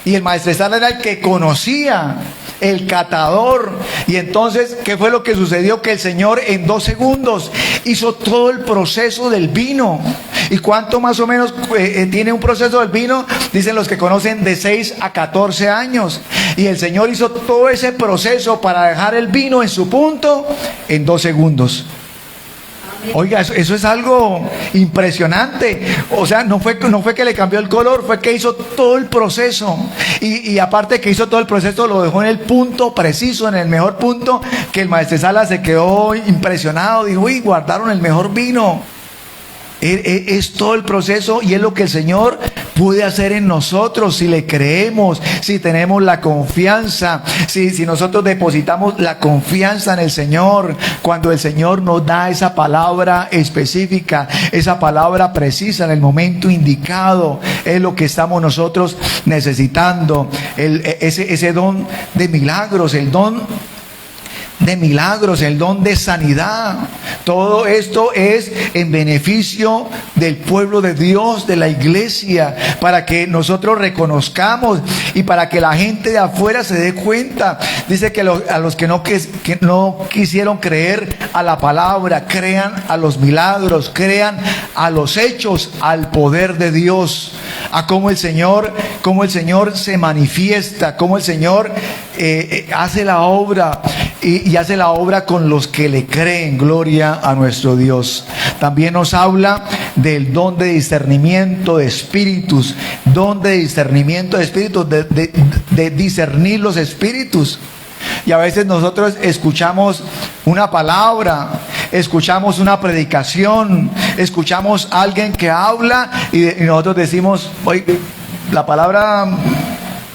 Y el Maestresala era el que conocía, el catador. Y entonces, ¿qué fue lo que sucedió? Que el Señor en 2 segundos hizo todo el proceso del vino. ¿Y cuánto más o menos tiene un proceso del vino? Dicen los que conocen, de 6 a 14 años. Y el Señor hizo todo ese proceso para dejar el vino en su punto en 2 segundos. Oiga, eso es algo impresionante. O sea, no fue que le cambió el color, fue que hizo todo el proceso. Y aparte que hizo todo el proceso, lo dejó en el punto preciso, en el mejor punto, que el Maestresala se quedó impresionado. Dijo: uy, guardaron el mejor vino. Es todo el proceso, y es lo que el Señor puede hacer en nosotros si le creemos, si tenemos la confianza, si nosotros depositamos la confianza en el Señor. Cuando el Señor nos da esa palabra específica, esa palabra precisa en el momento indicado, es lo que estamos nosotros necesitando. Ese don de milagros, el don de sanidad. Todo esto es en beneficio del pueblo de Dios, de la iglesia, para que nosotros reconozcamos y para que la gente de afuera se dé cuenta. Dice que a los que no quisieron creer a la palabra, crean a los milagros, crean a los hechos, al poder de Dios, a cómo el Señor se manifiesta, cómo el Señor hace la obra, y hace la obra con los que le creen. Gloria a nuestro Dios. También nos habla del don de discernimiento de espíritus, de discernir los espíritus. Y a veces nosotros escuchamos una palabra, escuchamos una predicación, escuchamos a alguien que habla, y nosotros decimos: oye, la palabra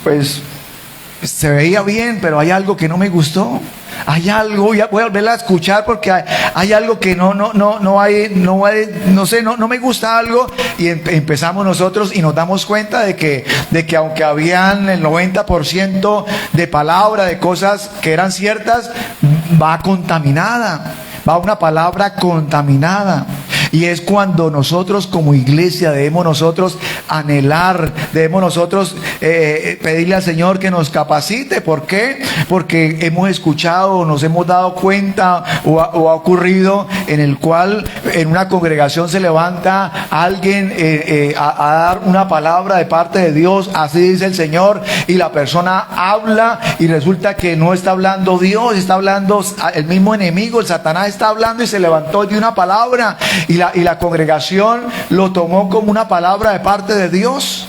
pues se veía bien, pero hay algo que no me gustó. hay algo, voy a volverla a escuchar porque hay algo que no me gusta algo, y empezamos nosotros y nos damos cuenta de que aunque habían el 90% de palabra, de cosas que eran ciertas, va contaminada, va una palabra contaminada. Y es cuando nosotros como iglesia debemos nosotros anhelar, debemos nosotros pedirle al Señor que nos capacite. ¿Por qué? Porque hemos escuchado, nos hemos dado cuenta o ha ocurrido en el cual en una congregación se levanta alguien a dar una palabra de parte de Dios, así dice el Señor, y la persona habla y resulta que no está hablando Dios, está hablando el mismo enemigo, el Satanás está hablando, y se levantó y dio una palabra, y la congregación lo tomó como una palabra de parte de Dios.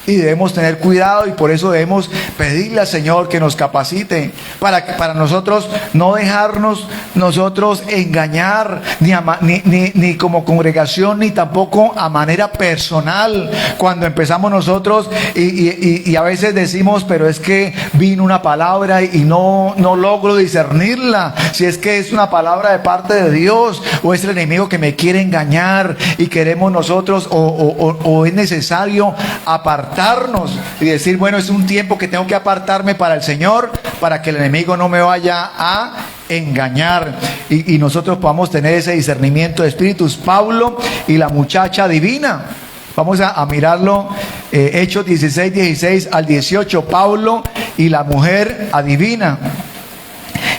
Y debemos tener cuidado, y por eso debemos pedirle al Señor que nos capacite para nosotros no dejarnos nosotros engañar ni como congregación, ni tampoco a manera personal. Cuando empezamos nosotros y a veces decimos, pero es que vino una palabra y no logro discernirla, si es que es una palabra de parte de Dios o es el enemigo que me quiere engañar, y queremos nosotros o es necesario apartarnos y decir, bueno, es un tiempo que tengo que apartarme para el Señor, para que el enemigo no me vaya a engañar, y nosotros podamos tener ese discernimiento de espíritus. Pablo y la muchacha divina, vamos a mirarlo, Hechos 16 al 18, Pablo y la mujer adivina.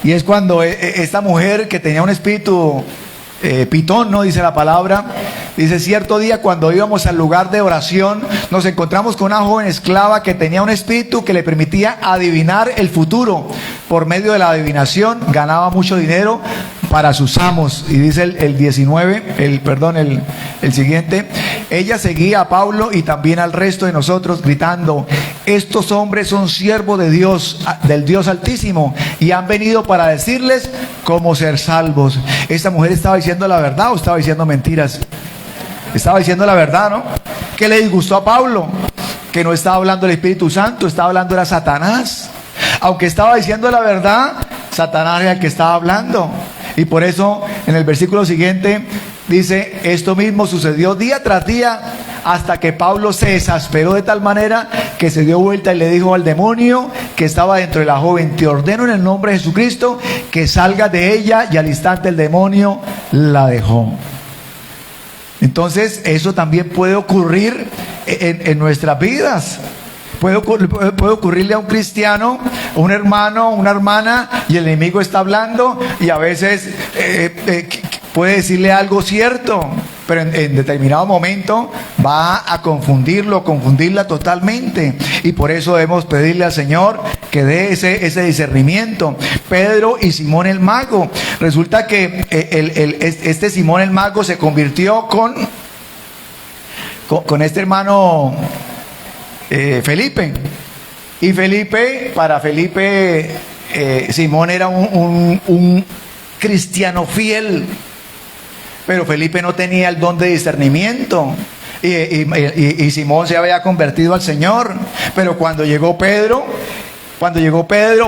Y es cuando esta mujer que tenía un espíritu pitón, ¿no? Dice la palabra. Dice, cierto día cuando íbamos al lugar de oración, nos encontramos con una joven esclava que tenía un espíritu que le permitía adivinar el futuro. Por medio de la adivinación ganaba mucho dinero para sus amos. Y dice el siguiente, ella seguía a Pablo y también al resto de nosotros gritando, estos hombres son siervos de Dios, del Dios Altísimo, y han venido para decirles cómo ser salvos. Esta mujer estaba diciendo la verdad o estaba diciendo mentiras. Estaba diciendo la verdad, ¿no? ¿Qué le disgustó a Pablo? Que no estaba hablando el Espíritu Santo, estaba hablando era Satanás. Aunque estaba diciendo la verdad, Satanás era el que estaba hablando. Y por eso en el versículo siguiente dice, esto mismo sucedió día tras día, hasta que Pablo se exasperó de tal manera que se dio vuelta y le dijo al demonio que estaba dentro de la joven, te ordeno en el nombre de Jesucristo que salgas de ella, y al instante el demonio la dejó. Entonces eso también puede ocurrir en nuestras vidas. Puede ocurrirle a un cristiano, un hermano, una hermana, y el enemigo está hablando, y a veces puede decirle algo cierto, pero en determinado momento va a confundirla totalmente. Y por eso debemos pedirle al Señor que dé ese discernimiento. Pedro y Simón el mago. Resulta que este Simón el mago se convirtió con este hermano Felipe. Y para Felipe, Simón era un cristiano fiel. Pero Felipe no tenía el don de discernimiento. Y Simón se había convertido al Señor. Pero cuando llegó Pedro,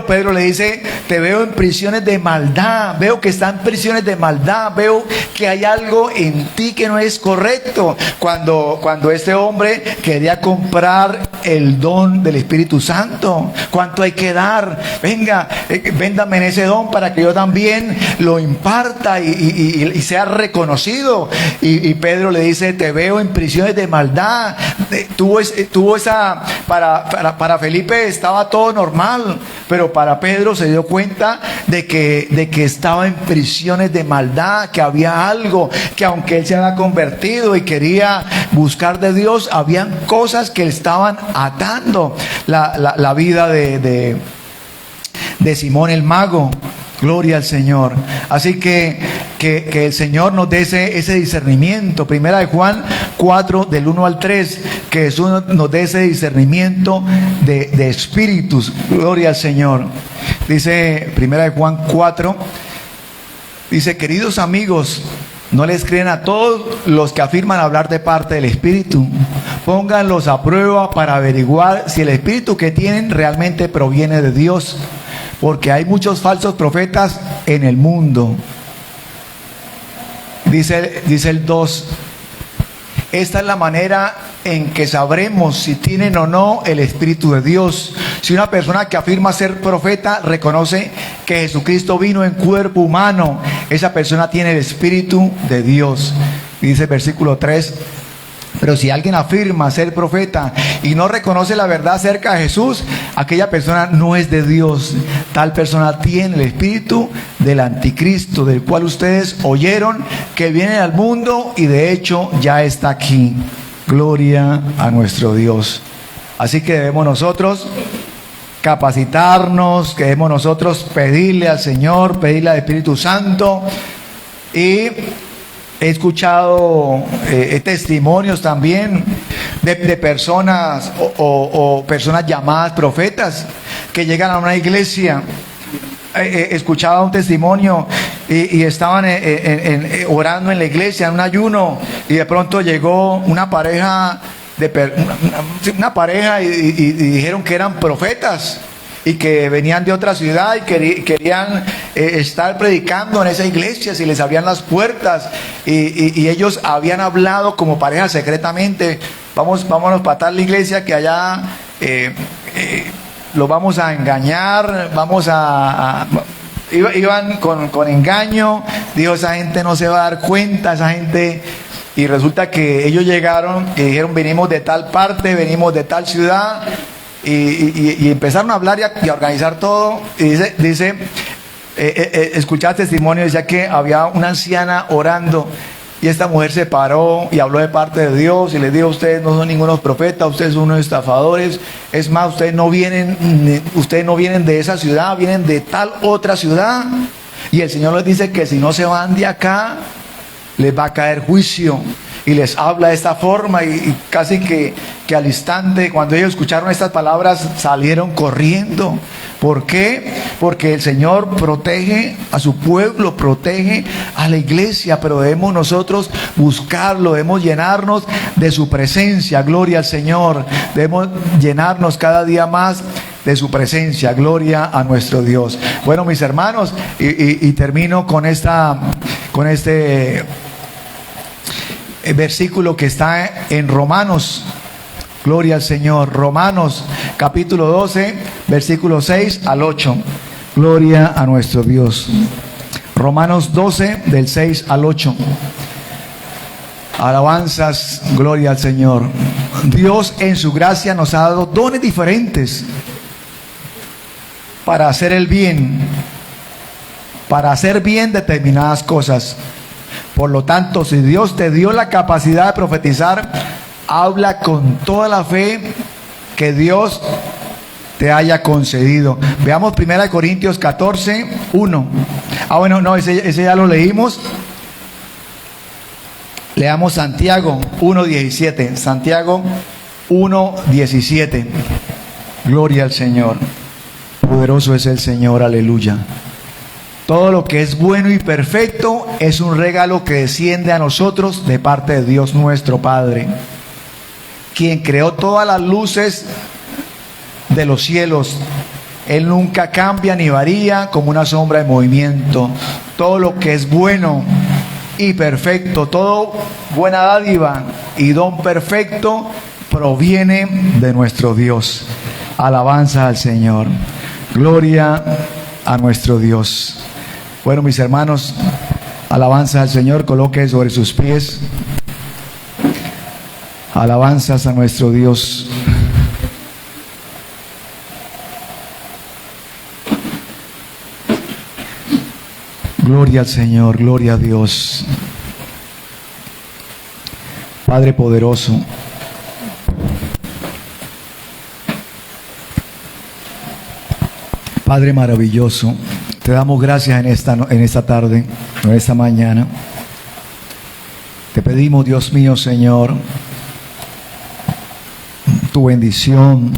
Pedro le dice, te veo en prisiones de maldad, veo que está en prisiones de maldad, veo que hay algo en ti que no es correcto. Cuando este hombre quería comprar el don del Espíritu Santo, ¿cuánto hay que dar? Venga, véndame en ese don para que yo también lo imparta y sea reconocido. Y Pedro le dice, te veo en prisiones de maldad. Tuvo esa, para Felipe estaba todo normal, pero para Pedro se dio cuenta de que estaba en prisiones de maldad, que había algo, que aunque él se había convertido y quería buscar de Dios, habían cosas que le estaban atando la vida de Simón el mago. Gloria al Señor. Así que el Señor nos dé ese discernimiento. Primera de Juan 4, del 1 al 3, que Jesús nos dé ese discernimiento de espíritus. Gloria al Señor. Dice Primera de Juan 4, dice, queridos amigos, no les crean a todos los que afirman hablar de parte del Espíritu. Pónganlos a prueba para averiguar si el Espíritu que tienen realmente proviene de Dios. porque hay muchos falsos profetas en el mundo. Dice el 2, esta es la manera en que sabremos si tienen o no el Espíritu de Dios. Si una persona que afirma ser profeta reconoce que Jesucristo vino en cuerpo humano, esa persona tiene el Espíritu de Dios. Dice el versículo 3, pero si alguien afirma ser profeta y no reconoce la verdad acerca de Jesús, aquella persona no es de Dios. Tal persona tiene el espíritu del anticristo, del cual ustedes oyeron que viene al mundo y de hecho ya está aquí. Gloria a nuestro Dios. Así que debemos nosotros capacitarnos, que debemos nosotros pedirle al Señor, pedirle al Espíritu Santo. Y he escuchado testimonios también de personas o personas llamadas profetas que llegan a una iglesia. Escuchaba un testimonio y estaban orando en la iglesia en un ayuno, y de pronto llegó una pareja y dijeron que eran profetas y que venían de otra ciudad y querían estar predicando en esa iglesia si les abrían las puertas, y ellos habían hablado como pareja secretamente: vámonos para tal iglesia que allá lo vamos a engañar, iban con engaño. Dijo, esa gente no se va a dar cuenta, esa gente. Y resulta que ellos llegaron y dijeron, venimos de tal parte, venimos de tal ciudad. Y empezaron a hablar y a organizar todo. Y dice escuchaba testimonio, decía que había una anciana orando, y esta mujer se paró y habló de parte de Dios y les dijo: ustedes no son ningunos profetas, ustedes son unos estafadores. Es más, ustedes no vienen de esa ciudad, vienen de tal otra ciudad. Y el Señor les dice que si no se van de acá, les va a caer juicio. Y les habla de esta forma, y casi que al instante, cuando ellos escucharon estas palabras, salieron corriendo. ¿Por qué? Porque el Señor protege a su pueblo, protege a la iglesia, pero debemos nosotros buscarlo, debemos llenarnos de su presencia. Gloria al Señor. Debemos llenarnos cada día más de su presencia. Gloria a nuestro Dios. Bueno, mis hermanos, y termino con este versículo que está en Romanos. Gloria al Señor. Romanos capítulo 12, versículo 6 al 8. Gloria a nuestro Dios. Romanos 12, del 6 al 8. Alabanzas, gloria al Señor. Dios en su gracia nos ha dado dones diferentes para hacer el bien, para hacer bien determinadas cosas. Por lo tanto, si Dios te dio la capacidad de profetizar, habla con toda la fe que Dios te haya concedido. Veamos 1 Corintios 14, 1. Bueno, no, ese ya lo leímos. Leamos Santiago 1:17. Santiago 1:17. Gloria al Señor. Poderoso es el Señor, aleluya. Todo lo que es bueno y perfecto es un regalo que desciende a nosotros de parte de Dios nuestro Padre, quien creó todas las luces de los cielos. Él nunca cambia ni varía, como una sombra de movimiento. Todo lo que es bueno y perfecto, todo buena dádiva y don perfecto proviene de nuestro Dios. Alabanza al Señor. Gloria a nuestro Dios. Bueno, mis hermanos, alabanza al Señor. Coloque sobre sus pies. Alabanzas a nuestro Dios. Gloria al Señor, gloria a Dios. Padre poderoso, Padre maravilloso, te damos gracias en esta tarde, en esta mañana. Te pedimos, Dios mío, Señor, tu bendición.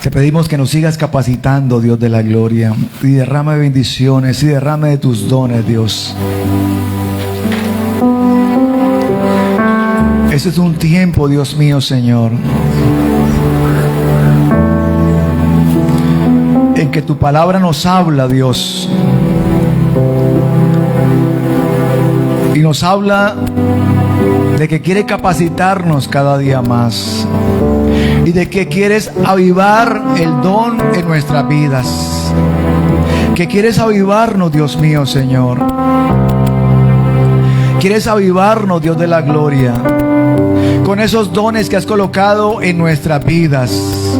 Te pedimos que nos sigas capacitando, Dios de la gloria, y derrame bendiciones y derrame de tus dones, Dios. Este es un tiempo, Dios mío, Señor, en porque tu palabra nos habla, Dios. Y nos habla de que quiere capacitarnos cada día más. Y de que quieres avivar el don en nuestras vidas. Que quieres avivarnos, Dios mío, Señor. Quieres avivarnos, Dios de la gloria, con esos dones que has colocado en nuestras vidas.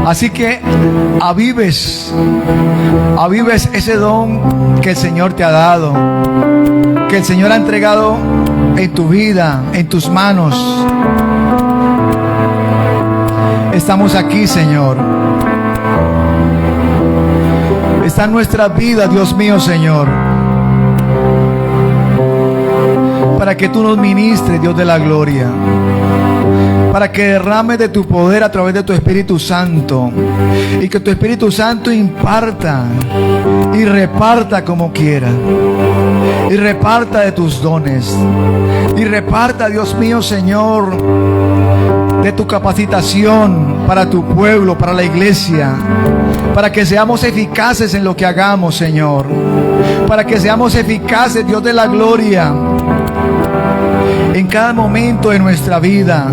Así que avives ese don que el Señor te ha dado, que el Señor ha entregado en tu vida, en tus manos. Estamos aquí, Señor. Está en nuestra vida, Dios mío, Señor, para que tú nos ministres, Dios de la gloria, para que derrames de tu poder a través de tu Espíritu Santo, y que tu Espíritu Santo imparta y reparta como quiera, y reparta de tus dones, y reparta, Dios mío, Señor, de tu capacitación para tu pueblo, para la iglesia, para que seamos eficaces en lo que hagamos, Señor, para que seamos eficaces, Dios de la gloria, en cada momento de nuestra vida.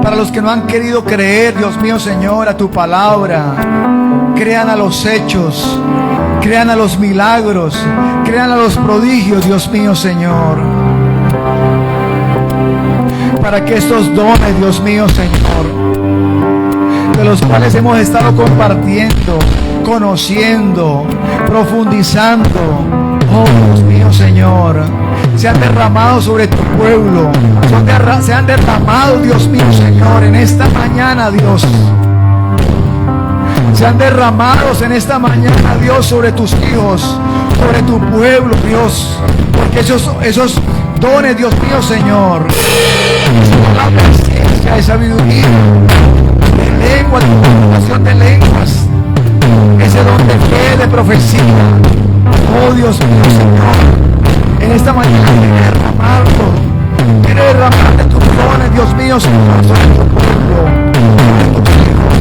Para los que no han querido creer, Dios mío, Señor, a tu palabra, crean a los hechos, crean a los milagros, crean a los prodigios, Dios mío, Señor, para que estos dones, Dios mío, Señor, de los cuales hemos estado compartiendo, conociendo, profundizando, oh Dios mío, Señor, se han derramado sobre tu pueblo, se han derramado, Dios mío, Señor, en esta mañana, Dios. Se han derramado en esta mañana, Dios, sobre tus hijos, sobre tu pueblo, Dios, porque esos dones, Dios mío, Señor, la presencia de sabiduría, de lengua, de comunicación de lenguas, ese don de fe, de profecía, oh Dios mío, Señor, en esta mañana quiere derramar de tus dones, Dios mío, Señor, sobre tu pueblo, sobre tus hijos,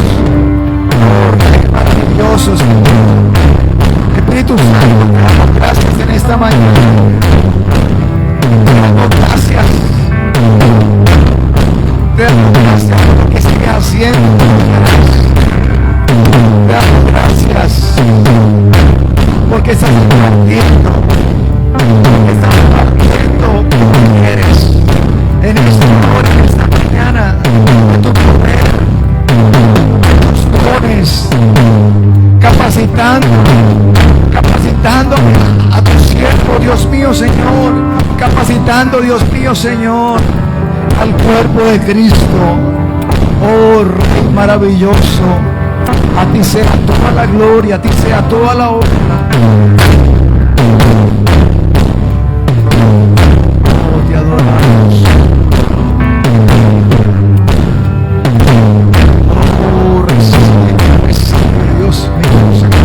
oh Rey maravilloso, Señor. Espíritu Santo, te damos gracias en esta mañana. Te damos gracias. Te damos gracias por lo que sigues haciendo. Te damos gracias porque estás compartiendo. Estás compartiendo como quieres en esta hora, en esta mañana, de tu poder, de tus dones, capacitando a tu siervo, Dios mío, Señor, capacitando, Dios mío, Señor, al cuerpo de Cristo. Oh Rey maravilloso, a ti sea toda la gloria, a ti sea toda la honra. Oh, te adoramos. Oh, recibe, Dios mío, Señor.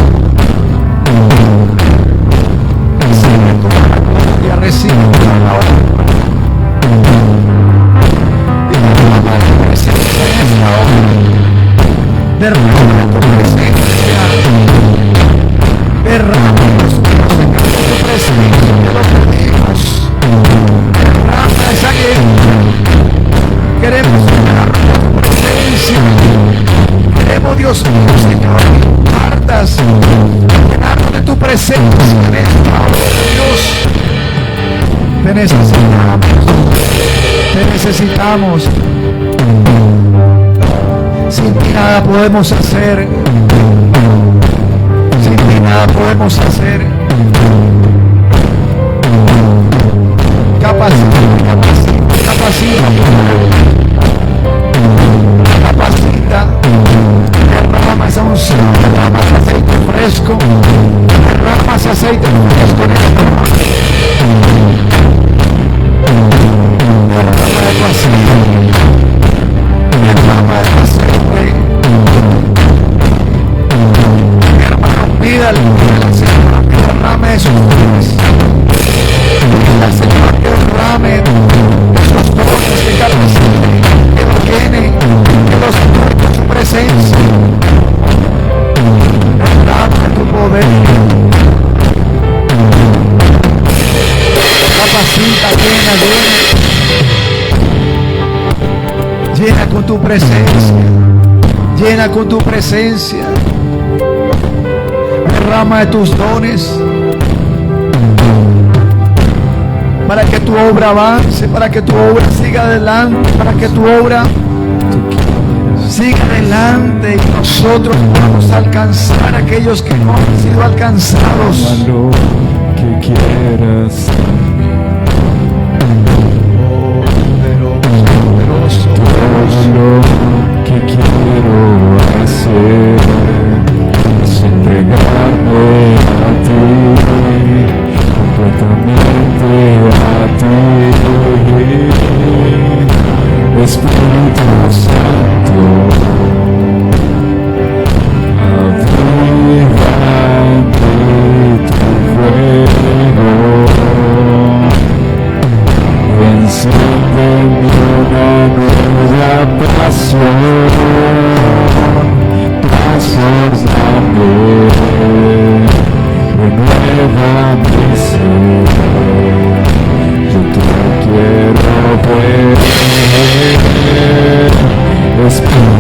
Recibe toda la gloria, recibe toda la honra. Y derrama tu presencia en esta hora. Derrama tu presencia. Derrama tu presencia de los enemigos. Derrama esa guerra. Queremos tu presencia. Queremos, Dios mío, Señor, impartas, llenarnos de tu presencia en esta hora, Dios. Te necesitamos. Te necesitamos. Sin ti nada podemos hacer. Sin ti nada podemos hacer. Capacita. Derrama esa unción, derrama ese aceite fresco, derrama ese aceite fresco en esta noche. Derrama de tu aceite, derrama de tu aceite. Mi hermano, pídale al Señor que derrame de sus dones. Pídale al Señor que derrame bendiga al paciente, que lo llene, que lo sature con su presencia. Derrama tu poder. Capacita, llena con tu presencia, llena con tu presencia. Derrama de tus dones para que tu obra avance, para que tu obra siga adelante, para que tu obra siga adelante y nosotros podamos alcanzar a aquellos que no han sido alcanzados. Lo que quieras, Poderoso, todo lo que quiero hacer es entregarme a ti, completamente a ti, Espíritu Santo. Avívame tu fuego, enciéndeme una nueva pasión, dame, renueva mi ser, yo te quiero ver, Espíritu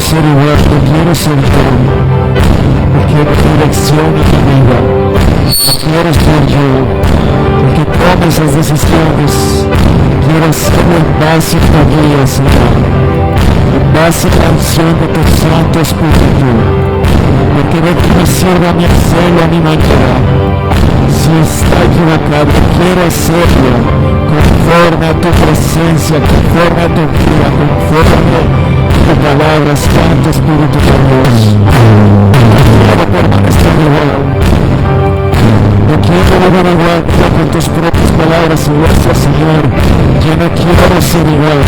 ser igual, no quiero ser yo, no quiero dirección en mi vida, no quiero ser yo, el que tome esas decisiones, quiero hacerlo en base a tu guía, Señor, en base a la acción de tu Santo Espíritu, porque no que me sirva a mi hacerlo a mi manera. Si está equivocado, quiero hacerlo conforme a tu presencia, conforme a tu vida, conforme a tu palabra, Santo Espíritu de Dios. No quiero permanecer igual. No quiero vivir igual con tus propias palabras y gracias, Señor. Yo no quiero ser igual.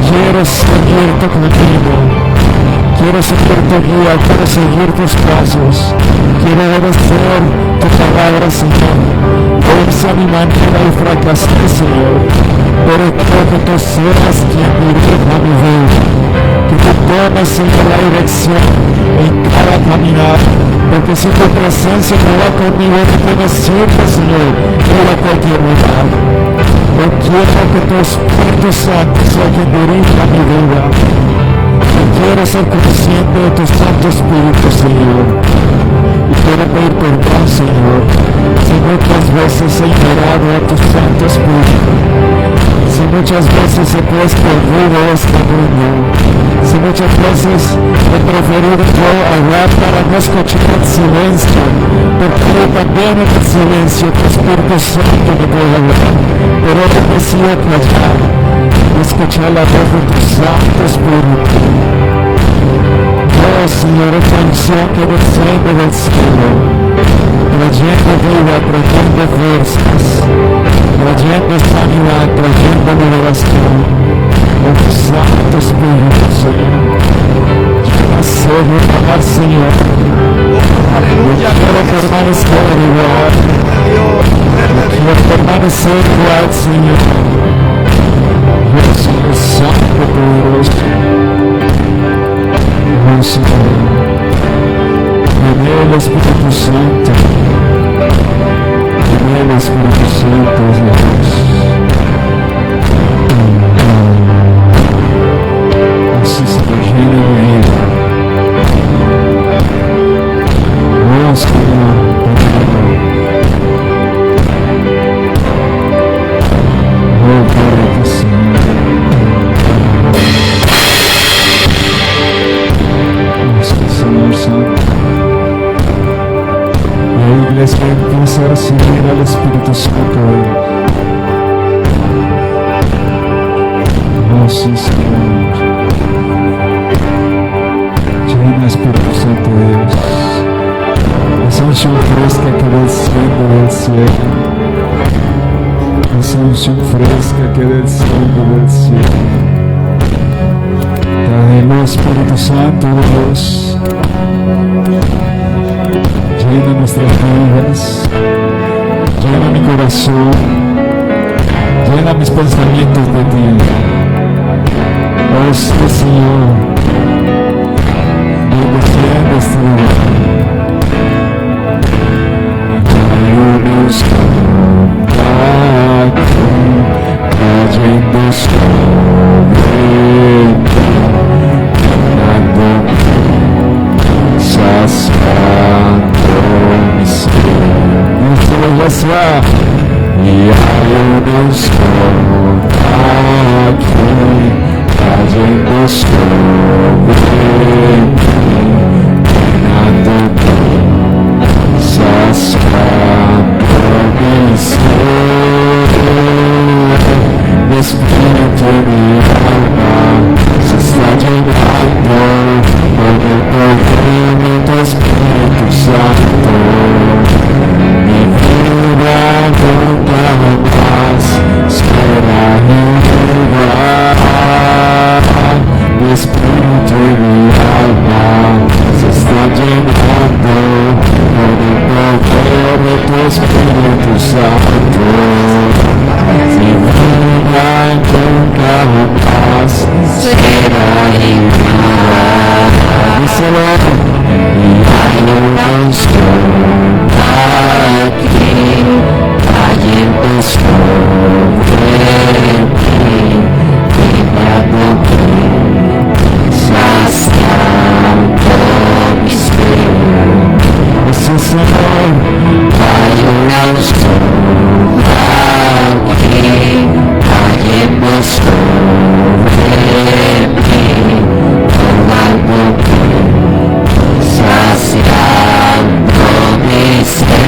Quiero seguirte contigo. Quiero seguir tu guía, quiero seguir tus pasos. Quiero obedecer tu palabra, Señor. Hoy es a mi manera y fracasé, Señor. Pero quiero que tú seas quien dirija mi vida. Que tú tomes, Señor, la dirección en cada caminar. Porque si tu presencia no va conmigo, no me sirve, Señor, ir a cualquier lugar. Yo quiero que tu Espíritu Santo sea quien dirija mi vida. Quiero ser consciente de tu Santo Espíritu, Señor. Y quiero pedir perdón, Señor, si muchas veces he ignorado a tu Santo Espíritu. Si muchas veces he puesto el ruido de este mundo. Si muchas veces he preferido yo hablar para no escuchar el silencio. Porque también en el silencio tu Espíritu Santo me puede hablar. Pero he decidido callar y escuchar la voz de tu Santo Espíritu. Oh, Señor, esta unción que desciende del cielo, trayendo vida, trayendo fuerzas, trayendo sanidad, trayendo liberación. Oh, tu Santo Espíritu, Señor. Yo deseo amar, Señor. Yo quiero permanecer igual. Yo quiero permanecer igual, Señor. Yo soy el Santo Poderoso. Oh, Señor, ven el Espíritu Santo, ven el Espíritu Santo, Dios. Así se me llena de vida. Oh, Señor, oh, Padre, Señor. Señor Santo, la iglesia empieza a recibir al Espíritu Santo hoy. Oh, sí, Señor. Llena Espíritu Santo de Dios. Esa unción fresca que desciende del cielo. Esa unción fresca que desciende del cielo. Trae Espíritu Santo de Dios. Llena nuestras vidas, llena mi corazón, llena mis pensamientos de ti. Oh, sí, Señor, desciende este lugar. Ayúdanos aquí, cayendo sobre ti, saciando iglesia. Y hay una unción aquí cayendo sobre mí, llenándome, saciando mi ser. Mi espíritu y mi alma se está llenando con el poder de tu Espíritu Santo. Mi vida nunca más será igual. Mi espíritu y mi alma se está llenando con el poder de tu Espíritu Santo. Mi vida nunca más será igual. Díselo. Y hay una unción aquí cayendo sobre mí, llenándome, saciando mi ser. Sí, Señor, hay una unción aquí cayendo sobre mí, llenándome, saciando mi ser.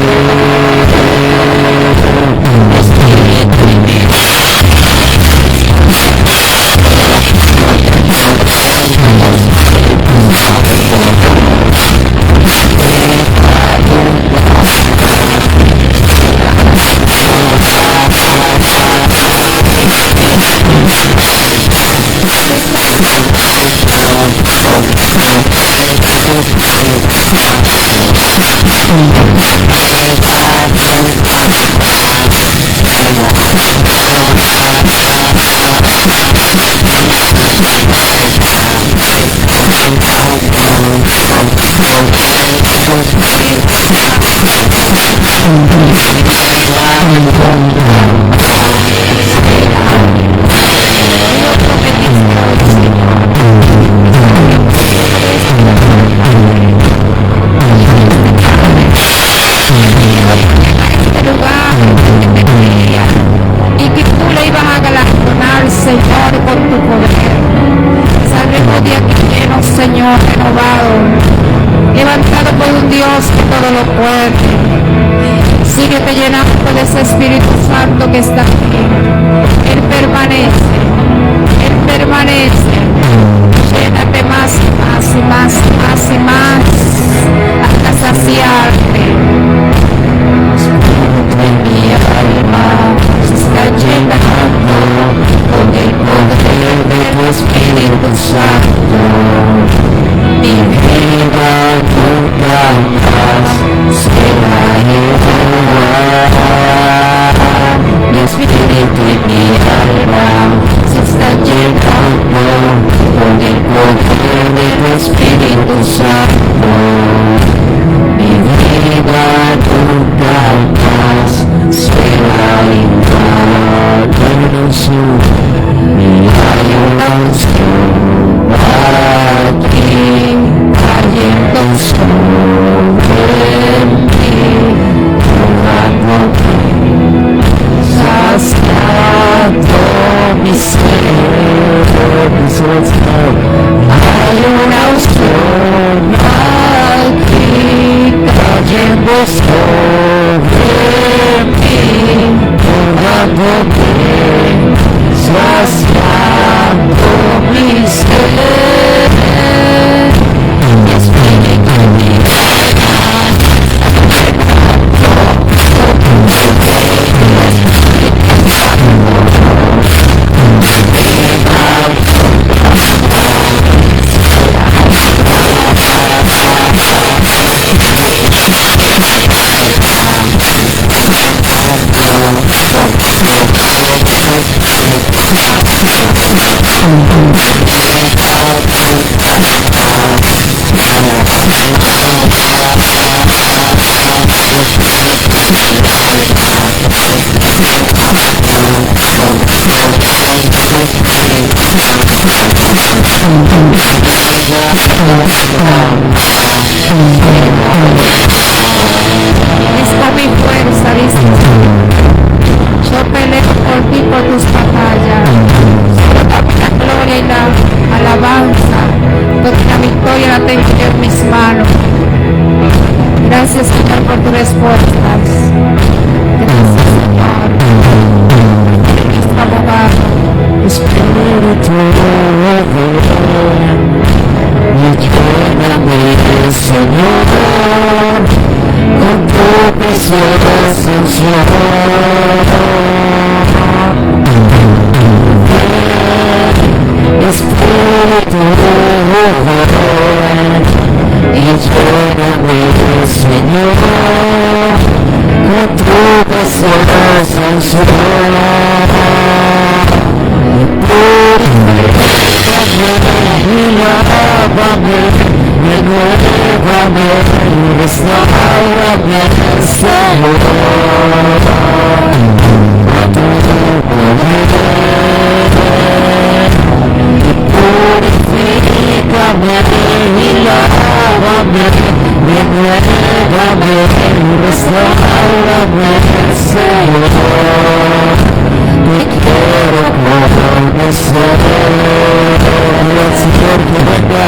Síguete llenando de ese Espíritu Santo que está aquí. Él permanece. Llénate más y más y más y más y más hasta saciarte. Mi alma se está llenando con el poder de tu Espíritu Santo. Mi vida nunca más será igual. Mi espíritu y mi alma se están llenando con el poder de tu Espíritu Santo. Mi vida nunca más será igual. Hay una unción, y hay una unción aquí cayendo sobre mí, llenándome, saciando mi ser. Hay una unción aquí cayendo sobre mí, llenándome, saciando mi ser. Mi espíritu y mi alma Esta mi fuerza, dice. Gracias, Señor, por tus respuestas. Gracias, Señor. Nuestro abogado. Espíritu y lléname, Señor, con tu preciosa unción. Espíritu y lléname, Señor, con tu preciosa unción. Lávame, renuévame, restaurame, Señor, a tu poder. Purifícame y lávame, renuévame, restaurame, Señor. Te quiero conocer, el Señor que venga.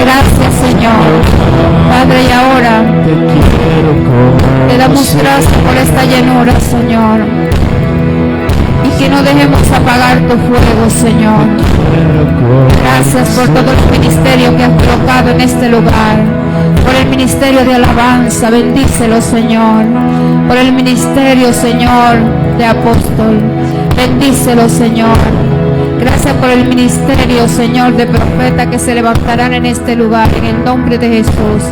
Gracias, Señor. Padre, y ahora te damos gracias por esta llenura, Señor, y que no dejemos apagar tu fuego, Señor. Gracias por todo el ministerio que has colocado en este lugar, por el ministerio de alabanza, bendícelo, Señor, por el ministerio, Señor, de apóstol, bendícelo, Señor. Gracias por el ministerio, Señor, de profeta que se levantarán en este lugar, en el nombre de Jesús.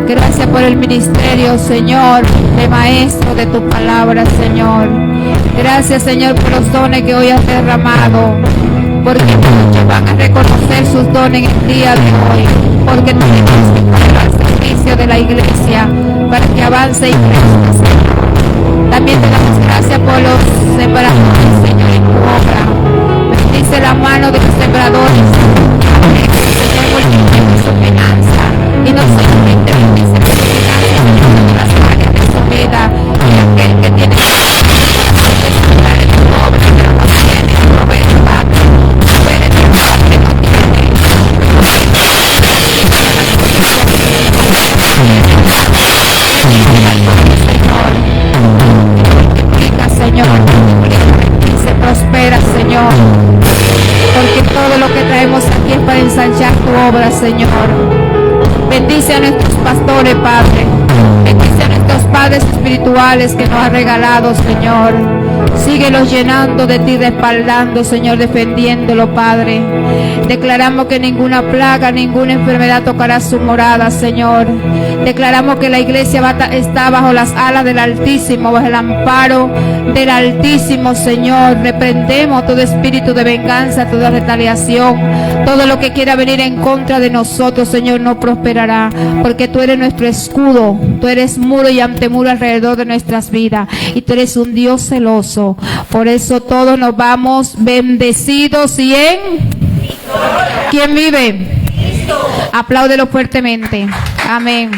Gracias por el ministerio, Señor, de maestro de tu palabra, Señor. Gracias, Señor, por los dones que hoy has derramado, porque muchos van a reconocer sus dones en el día de hoy, porque tú tienes que poner al servicio de la iglesia para que avance y crezca, Señor. También te damos gracias por los sembradores, Señor, en tu obra. Bendice la mano de los sembradores, Señor, multiplica su finanza, y no solamente bendice su finanza, sino todas las áreas de su vida, y aquel que tiene que sembrar en tu obra, pero no tiene, provee, Padre, provee tu Padre, no tiene, Señor, se prospera, Señor, porque todo lo que traemos aquí es para ensanchar tu obra, Señor. Bendice a nuestros pastores, Padre. Bendice a nuestros padres espirituales que nos has regalado, Señor. Síguelos llenando de ti, respaldando, Señor, defendiéndolo, Padre. Declaramos que ninguna plaga, ninguna enfermedad tocará su morada, Señor. Declaramos que la iglesia está bajo las alas del Altísimo, bajo el amparo del Altísimo, Señor. Reprendemos todo espíritu de venganza, toda retaliación, todo lo que quiera venir en contra de nosotros, Señor, no prosperará, porque tú eres nuestro escudo, tú eres muro y antemuro alrededor de nuestras vidas, y tú eres un Dios celoso. Por eso todos nos vamos bendecidos y en victoria. ¿Quién vive? Cristo. Apláudelo fuertemente. Amén.